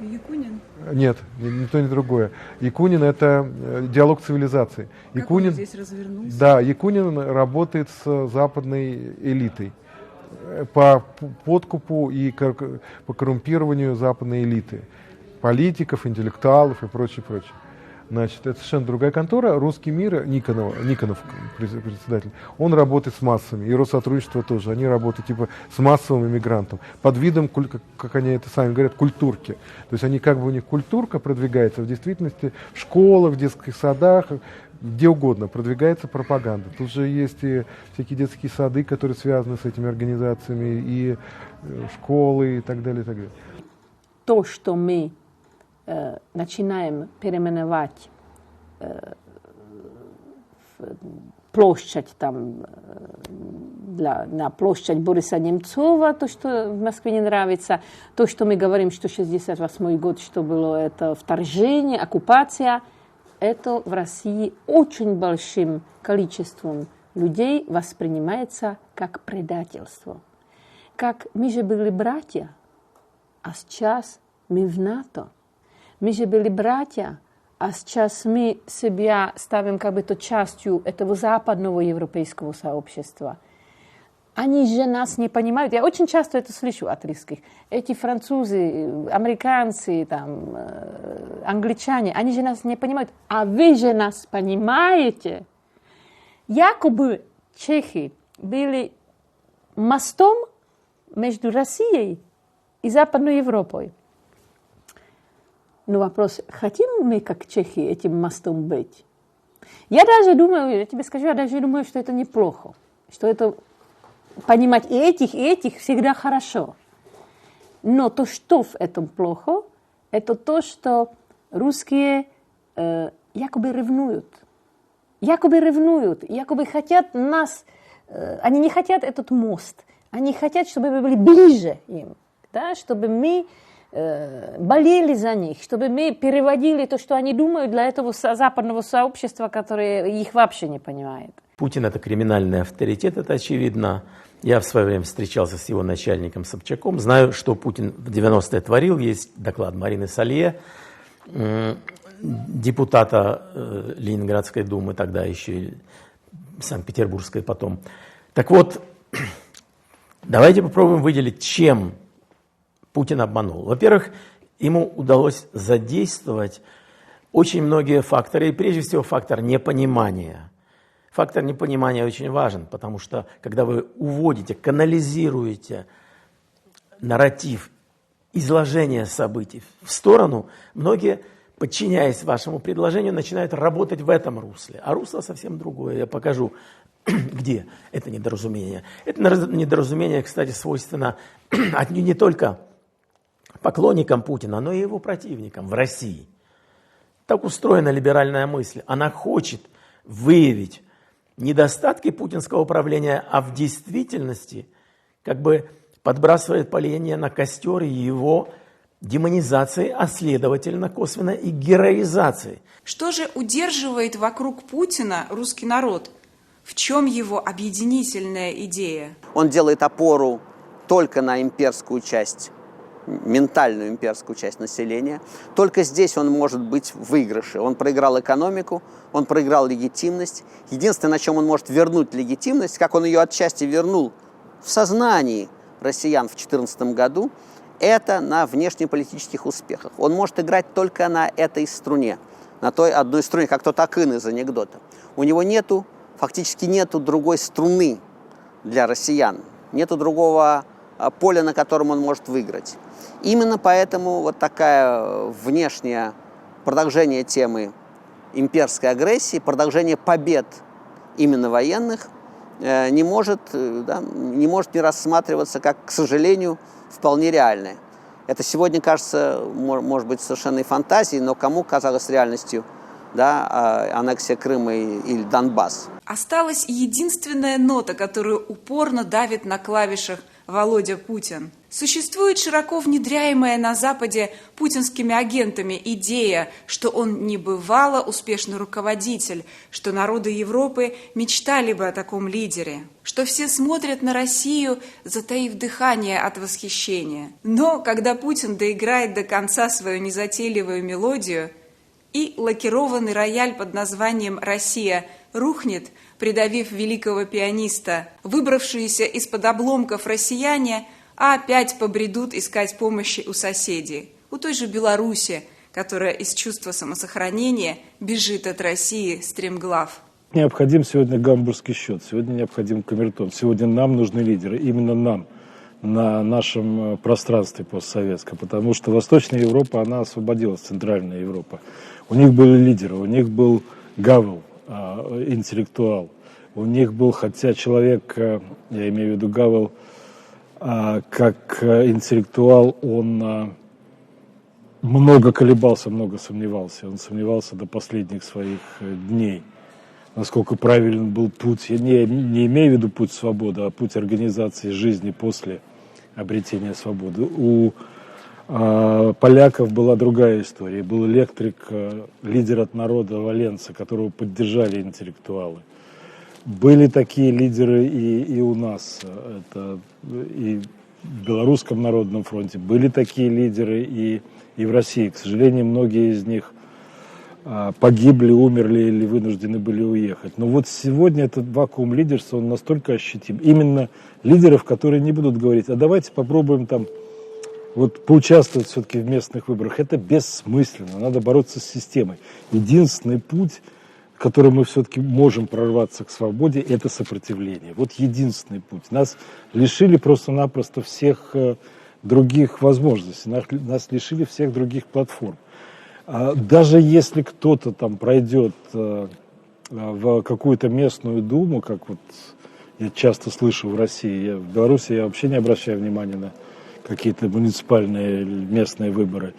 Якунин? Нет, ни то, ни другое. Якунин — это диалог цивилизаций. Как Якунин, он здесь развернулся? Да, Якунин работает с западной элитой по подкупу и по коррумпированию западной элиты, политиков, интеллектуалов и прочее, прочее. Значит, это совершенно другая контора. «Русский мир», Никонов председатель, он работает с массами, и Россотрудничество тоже. Они работают типа с массовым иммигрантом, под видом, как они это сами говорят, культурки. То есть они как бы, у них культурка продвигается, в действительности в школах, в детских садах, где угодно продвигается пропаганда. Тут же есть и всякие детские сады, которые связаны с этими организациями, и школы, и так далее, и так далее. То, что мы начинаем переименовать площадь там, на площадь Бориса Немцова, то, что в Москве не нравится, то, что мы говорим, что 68-й год, что было это вторжение, оккупация, это в России очень большим количеством людей воспринимается как предательство. Как мы же были братья, а сейчас мы в НАТО. Мы же были братья, а сейчас мы себя ставим как бы то частью этого западного европейского сообщества. Они же нас не понимают. Я очень часто это слышу от русских. Эти французы, американцы, там, англичане, они же нас не понимают. А вы же нас понимаете. Якобы чехи были мостом между Россией и Западной Европой. Но вопрос, хотим мы, как чехи, этим мостом быть? Я даже думаю, я тебе скажу, я даже думаю, что это неплохо. Что это понимать и этих всегда хорошо. Но то, что в этом плохо, это то, что русские якобы ревнуют. Якобы хотят нас, они не хотят этот мост. Они хотят, чтобы мы были ближе им, да, чтобы мы болели за них, чтобы мы переводили то, что они думают, для этого западного сообщества, которое их вообще не понимает. Путин – это криминальный авторитет, это очевидно. Я в свое время встречался с его начальником Собчаком. Знаю, что Путин в 90-е творил. Есть доклад Марины Салье, депутата Ленинградской думы, тогда еще и Санкт-Петербургской потом. Так вот, давайте попробуем выделить, чем Путин обманул. Во-первых, ему удалось задействовать очень многие факторы, и прежде всего фактор непонимания. Фактор непонимания очень важен, потому что когда вы уводите, канализируете нарратив изложения событий в сторону, многие, подчиняясь вашему предложению, начинают работать в этом русле. А русло совсем другое. Я покажу, где это недоразумение. Это недоразумение, кстати, свойственно отнюдь не только поклонникам Путина, но и его противникам в России. Так устроена либеральная мысль. Она хочет выявить недостатки путинского управления, а в действительности как бы подбрасывает поленья на костер его демонизации, а следовательно косвенно и героизации. Что же удерживает вокруг Путина русский народ? В чем его объединительная идея? Он делает опору только на имперскую часть, ментальную имперскую часть населения. Только здесь он может быть в выигрыше. Он проиграл экономику, он проиграл легитимность. Единственное, на чем он может вернуть легитимность, как он ее отчасти вернул в сознании россиян в 2014 году, это на внешнеполитических успехах. Он может играть только на этой струне, на той одной струне, как тот Акын из анекдота. У него фактически нету другой струны для россиян, нету другого поля, на котором он может выиграть. Именно поэтому вот такое внешнее продолжение темы имперской агрессии, продолжение побед именно военных не может не рассматриваться как, к сожалению, вполне реальное. Это сегодня кажется, может быть, совершенной фантазией, но кому казалось реальностью, аннексия Крыма или Донбасс? Осталась единственная нота, которую упорно давит на клавишах Володя Путин. Существует широко внедряемая на Западе путинскими агентами идея, что он небывало успешный руководитель, что народы Европы мечтали бы о таком лидере, что все смотрят на Россию, затаив дыхание от восхищения. Но когда Путин доиграет до конца свою незатейливую мелодию, и лакированный рояль под названием «Россия» рухнет, придавив великого пианиста, выбравшиеся из-под обломков россияне опять побредут искать помощи у соседей, у той же Беларуси, которая из чувства самосохранения бежит от России стремглав. Необходим сегодня гамбургский счет, сегодня необходим камертон, сегодня нам нужны лидеры, именно нам, на нашем пространстве постсоветском, потому что Восточная Европа, она освободилась, Центральная Европа. У них были лидеры, у них был Гавел, интеллектуал, у них был, хотя человек, я имею в виду Гавел, как интеллектуал, он много колебался, много сомневался, он сомневался до последних своих дней, насколько правилен был путь, я не имею в виду путь свободы, а путь организации жизни после обретения свободы. У поляков была другая история. Был электрик, лидер от народа Валенса, которого поддержали интеллектуалы. Были такие лидеры и у нас, это и в Белорусском народном фронте. Были такие лидеры и в России. К сожалению, многие из них погибли, умерли или вынуждены были уехать. Но вот сегодня этот вакуум лидерства, он настолько ощутим. Именно лидеров, которые не будут говорить, а давайте попробуем там вот поучаствовать все-таки в местных выборах. Это бессмысленно, надо бороться с системой. Единственный путь, которым мы все-таки можем прорваться к свободе, это сопротивление. Вот единственный путь. Нас лишили просто-напросто всех других возможностей, нас лишили всех других платформ. Даже если кто-то там пройдет в какую-то местную думу, как вот я часто слышу в России, в Беларуси я вообще не обращаю внимания на какие-то муниципальные местные выборы.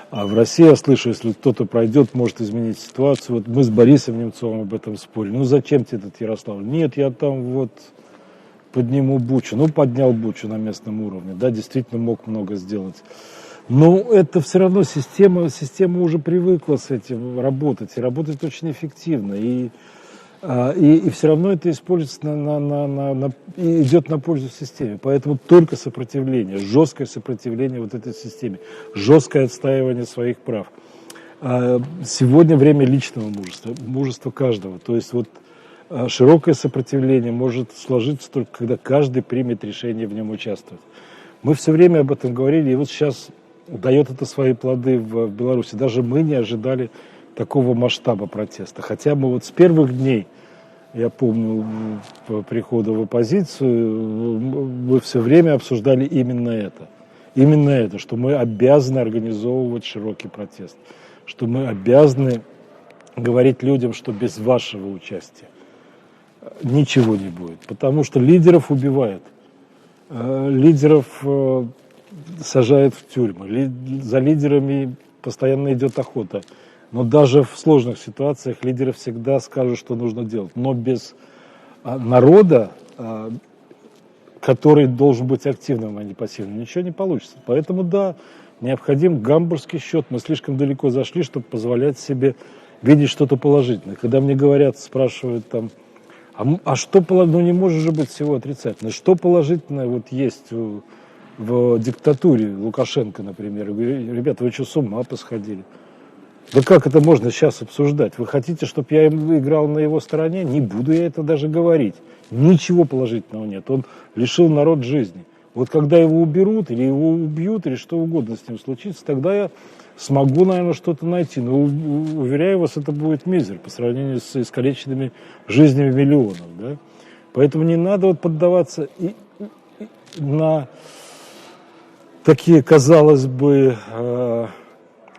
А в России я слышу, если кто-то пройдет, может изменить ситуацию. Вот мы с Борисом Немцовым об этом спорили. Ну зачем тебе этот Ярославль? Нет, я там вот подниму Бучу. Ну поднял Бучу на местном уровне. Да, действительно мог много сделать. Но это все равно система уже привыкла с этим работать. И работает очень эффективно. И И все равно это используется и идет на пользу системе. Поэтому только сопротивление, жесткое сопротивление вот этой системе, жесткое отстаивание своих прав. Сегодня время личного мужества, мужества каждого. То есть вот широкое сопротивление может сложиться только когда каждый примет решение в нем участвовать. Мы все время об этом говорили, и вот сейчас дает это свои плоды в Беларуси. Даже мы не ожидали такого масштаба протеста. Хотя мы вот с первых дней, я помню, прихода в оппозицию, мы все время обсуждали именно это. Именно это, что мы обязаны организовывать широкий протест. Что мы обязаны говорить людям, что без вашего участия ничего не будет. Потому что лидеров убивают. Лидеров сажают в тюрьмы. За лидерами постоянно идет охота. Но даже в сложных ситуациях лидеры всегда скажут, что нужно делать. Но без народа, который должен быть активным, а не пассивным, ничего не получится. Поэтому да, необходим гамбургский счет. Мы слишком далеко зашли, чтобы позволять себе видеть что-то положительное. Когда мне говорят, спрашивают там, что положительное, не может же быть всего отрицательное. Что положительное вот есть в диктатуре Лукашенко, например? Я говорю, ребята, вы что, с ума посходили? Да как это можно сейчас обсуждать? Вы хотите, чтобы я играл на его стороне? Не буду я это даже говорить. Ничего положительного нет. Он лишил народ жизни. Вот когда его уберут, или его убьют, или что угодно с ним случится, тогда я смогу, наверное, что-то найти. Но, уверяю вас, это будет мизер по сравнению с искалеченными жизнями миллионов. Да? Поэтому не надо вот поддаваться на такие, казалось бы,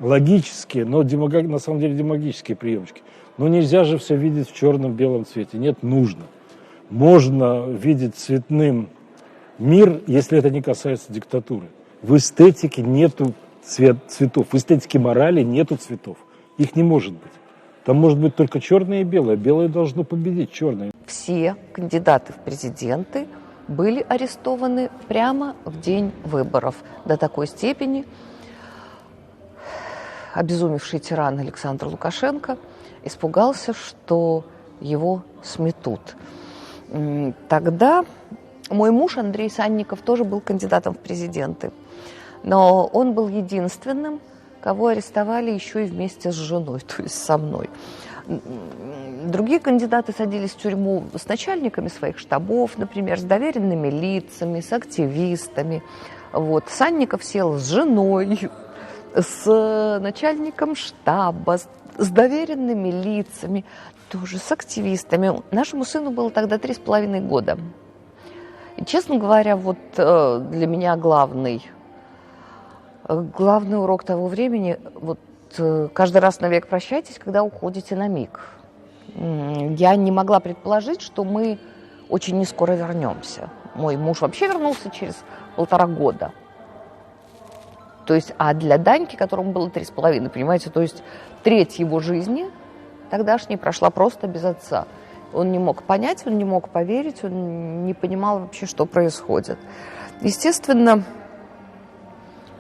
логические, но на самом деле демагогические приемчики. Но нельзя же все видеть в черном-белом цвете. Нет, нужно. Можно видеть цветным мир, если это не касается диктатуры. В эстетике нету цветов. В эстетике морали нету цветов. Их не может быть. Там может быть только черное и белое. Белое должно победить черное. Все кандидаты в президенты были арестованы прямо в день выборов. До такой степени обезумевший тиран Александр Лукашенко испугался, что его сметут. Тогда мой муж Андрей Санников тоже был кандидатом в президенты. Но он был единственным, кого арестовали еще и вместе с женой, то есть со мной. Другие кандидаты садились в тюрьму с начальниками своих штабов, например, с доверенными лицами, с активистами. Вот. Санников сел с женой, с начальником штаба, с доверенными лицами, тоже с активистами. Нашему сыну было тогда 3,5 года. И, честно говоря, вот для меня главный урок того времени, вот каждый раз навек прощайтесь, когда уходите на миг. Я не могла предположить, что мы очень нескоро вернемся. Мой муж вообще вернулся через 1,5 года. То есть, а для Даньки, которому было 3,5, понимаете, то есть треть его жизни тогдашней прошла просто без отца. Он не мог понять, он не мог поверить, он не понимал вообще, что происходит. Естественно,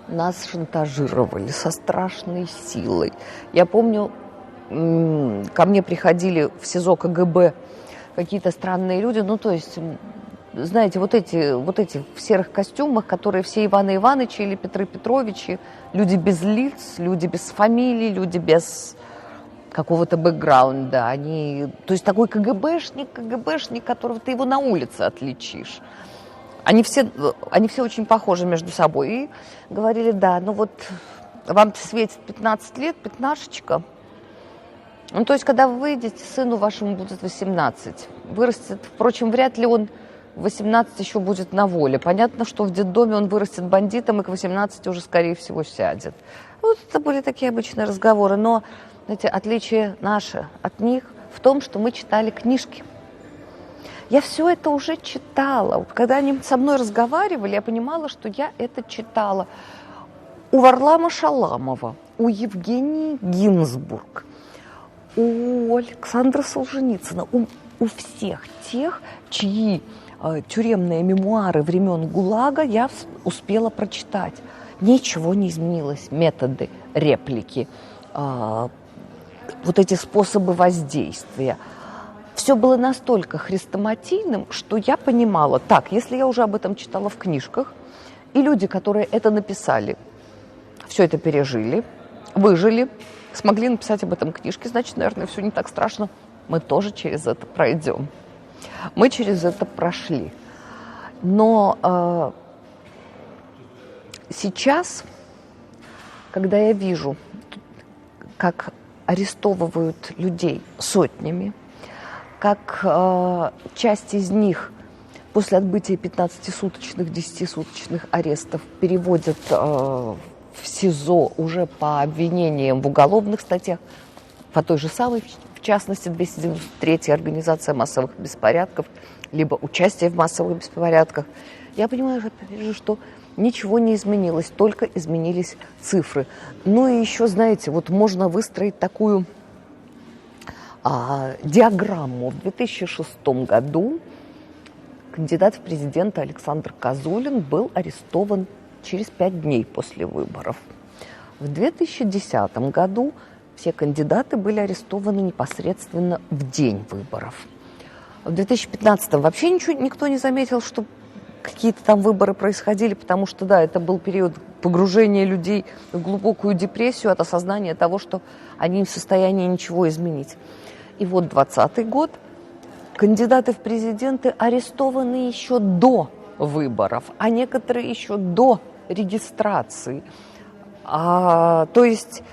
нас шантажировали со страшной силой. Я помню, ко мне приходили в СИЗО КГБ какие-то странные люди, ну, то есть, знаете, вот эти в серых костюмах, которые все Иваны Ивановичи или Петры Петровичи, люди без лиц, люди без фамилий, люди без какого-то бэкграунда. Они, то есть такой КГБшник, которого ты его на улице отличишь. Они все очень похожи между собой. И говорили, да, ну вот вам светит 15 лет, пятнашечка. Ну, то есть, когда вы выйдете, сыну вашему будет 18. Вырастет, впрочем, вряд ли он в 18 еще будет на воле. Понятно, что в детдоме он вырастет бандитом и к 18 уже, скорее всего, сядет. Вот это были такие обычные разговоры. Но, знаете, отличие наше от них в том, что мы читали книжки. Я все это уже читала. Вот когда они со мной разговаривали, я понимала, что я это читала. У Варлама Шаламова, у Евгении Гинзбург, у Александра Солженицына, у всех тех, чьи тюремные мемуары времен ГУЛАГа я успела прочитать. Ничего не изменилось. Методы, реплики, вот эти способы воздействия. все было настолько хрестоматийным, что я понимала, так, если я уже об этом читала в книжках, и люди, которые это написали, все это пережили, выжили, смогли написать об этом книжки, значит, наверное, все не так страшно. Мы тоже через это пройдем. Мы через это прошли. Но сейчас, когда я вижу, как арестовывают людей сотнями, как часть из них после отбытия 15-суточных, 10-суточных арестов переводят в СИЗО уже по обвинениям в уголовных статьях, по той же самой, в частности, 293-я организация массовых беспорядков, либо участие в массовых беспорядках, я понимаю, что ничего не изменилось, только изменились цифры. Ну и еще, знаете, вот можно выстроить такую диаграмму. В 2006 году кандидат в президенты Александр Козулин был арестован через 5 дней после выборов. В 2010 году все кандидаты были арестованы непосредственно в день выборов. В 2015 вообще никто не заметил, что какие-то там выборы происходили, потому что, да, это был период погружения людей в глубокую депрессию от осознания того, что они не в состоянии ничего изменить. И вот 2020 год, кандидаты в президенты арестованы еще до выборов, а некоторые еще до регистрации. То есть,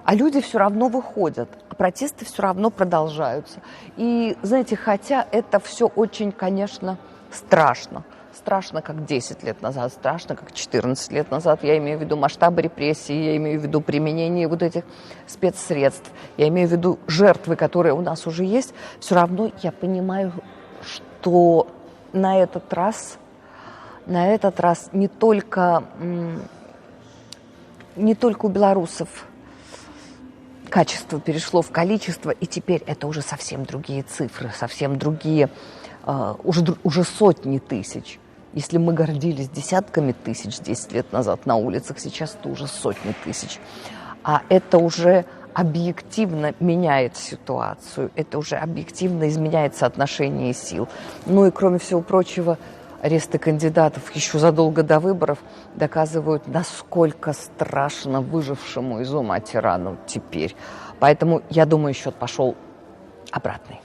люди все равно выходят, а протесты все равно продолжаются. И, знаете, хотя это все очень, конечно, страшно. Страшно, как 10 лет назад, страшно, как 14 лет назад. Я имею в виду масштабы репрессий, я имею в виду применение вот этих спецсредств, я имею в виду жертвы, которые у нас уже есть. Все равно я понимаю, что на этот раз не только у белорусов качество перешло в количество, и теперь это уже совсем другие цифры, совсем другие, уже сотни тысяч. Если мы гордились десятками тысяч 10 лет назад на улицах, сейчас это уже сотни тысяч. А это уже объективно меняет ситуацию, это уже объективно изменяет соотношение сил. Ну и, кроме всего прочего, аресты кандидатов еще задолго до выборов доказывают, насколько страшно выжившему из ума тирану теперь. Поэтому, я думаю, счет пошел обратный.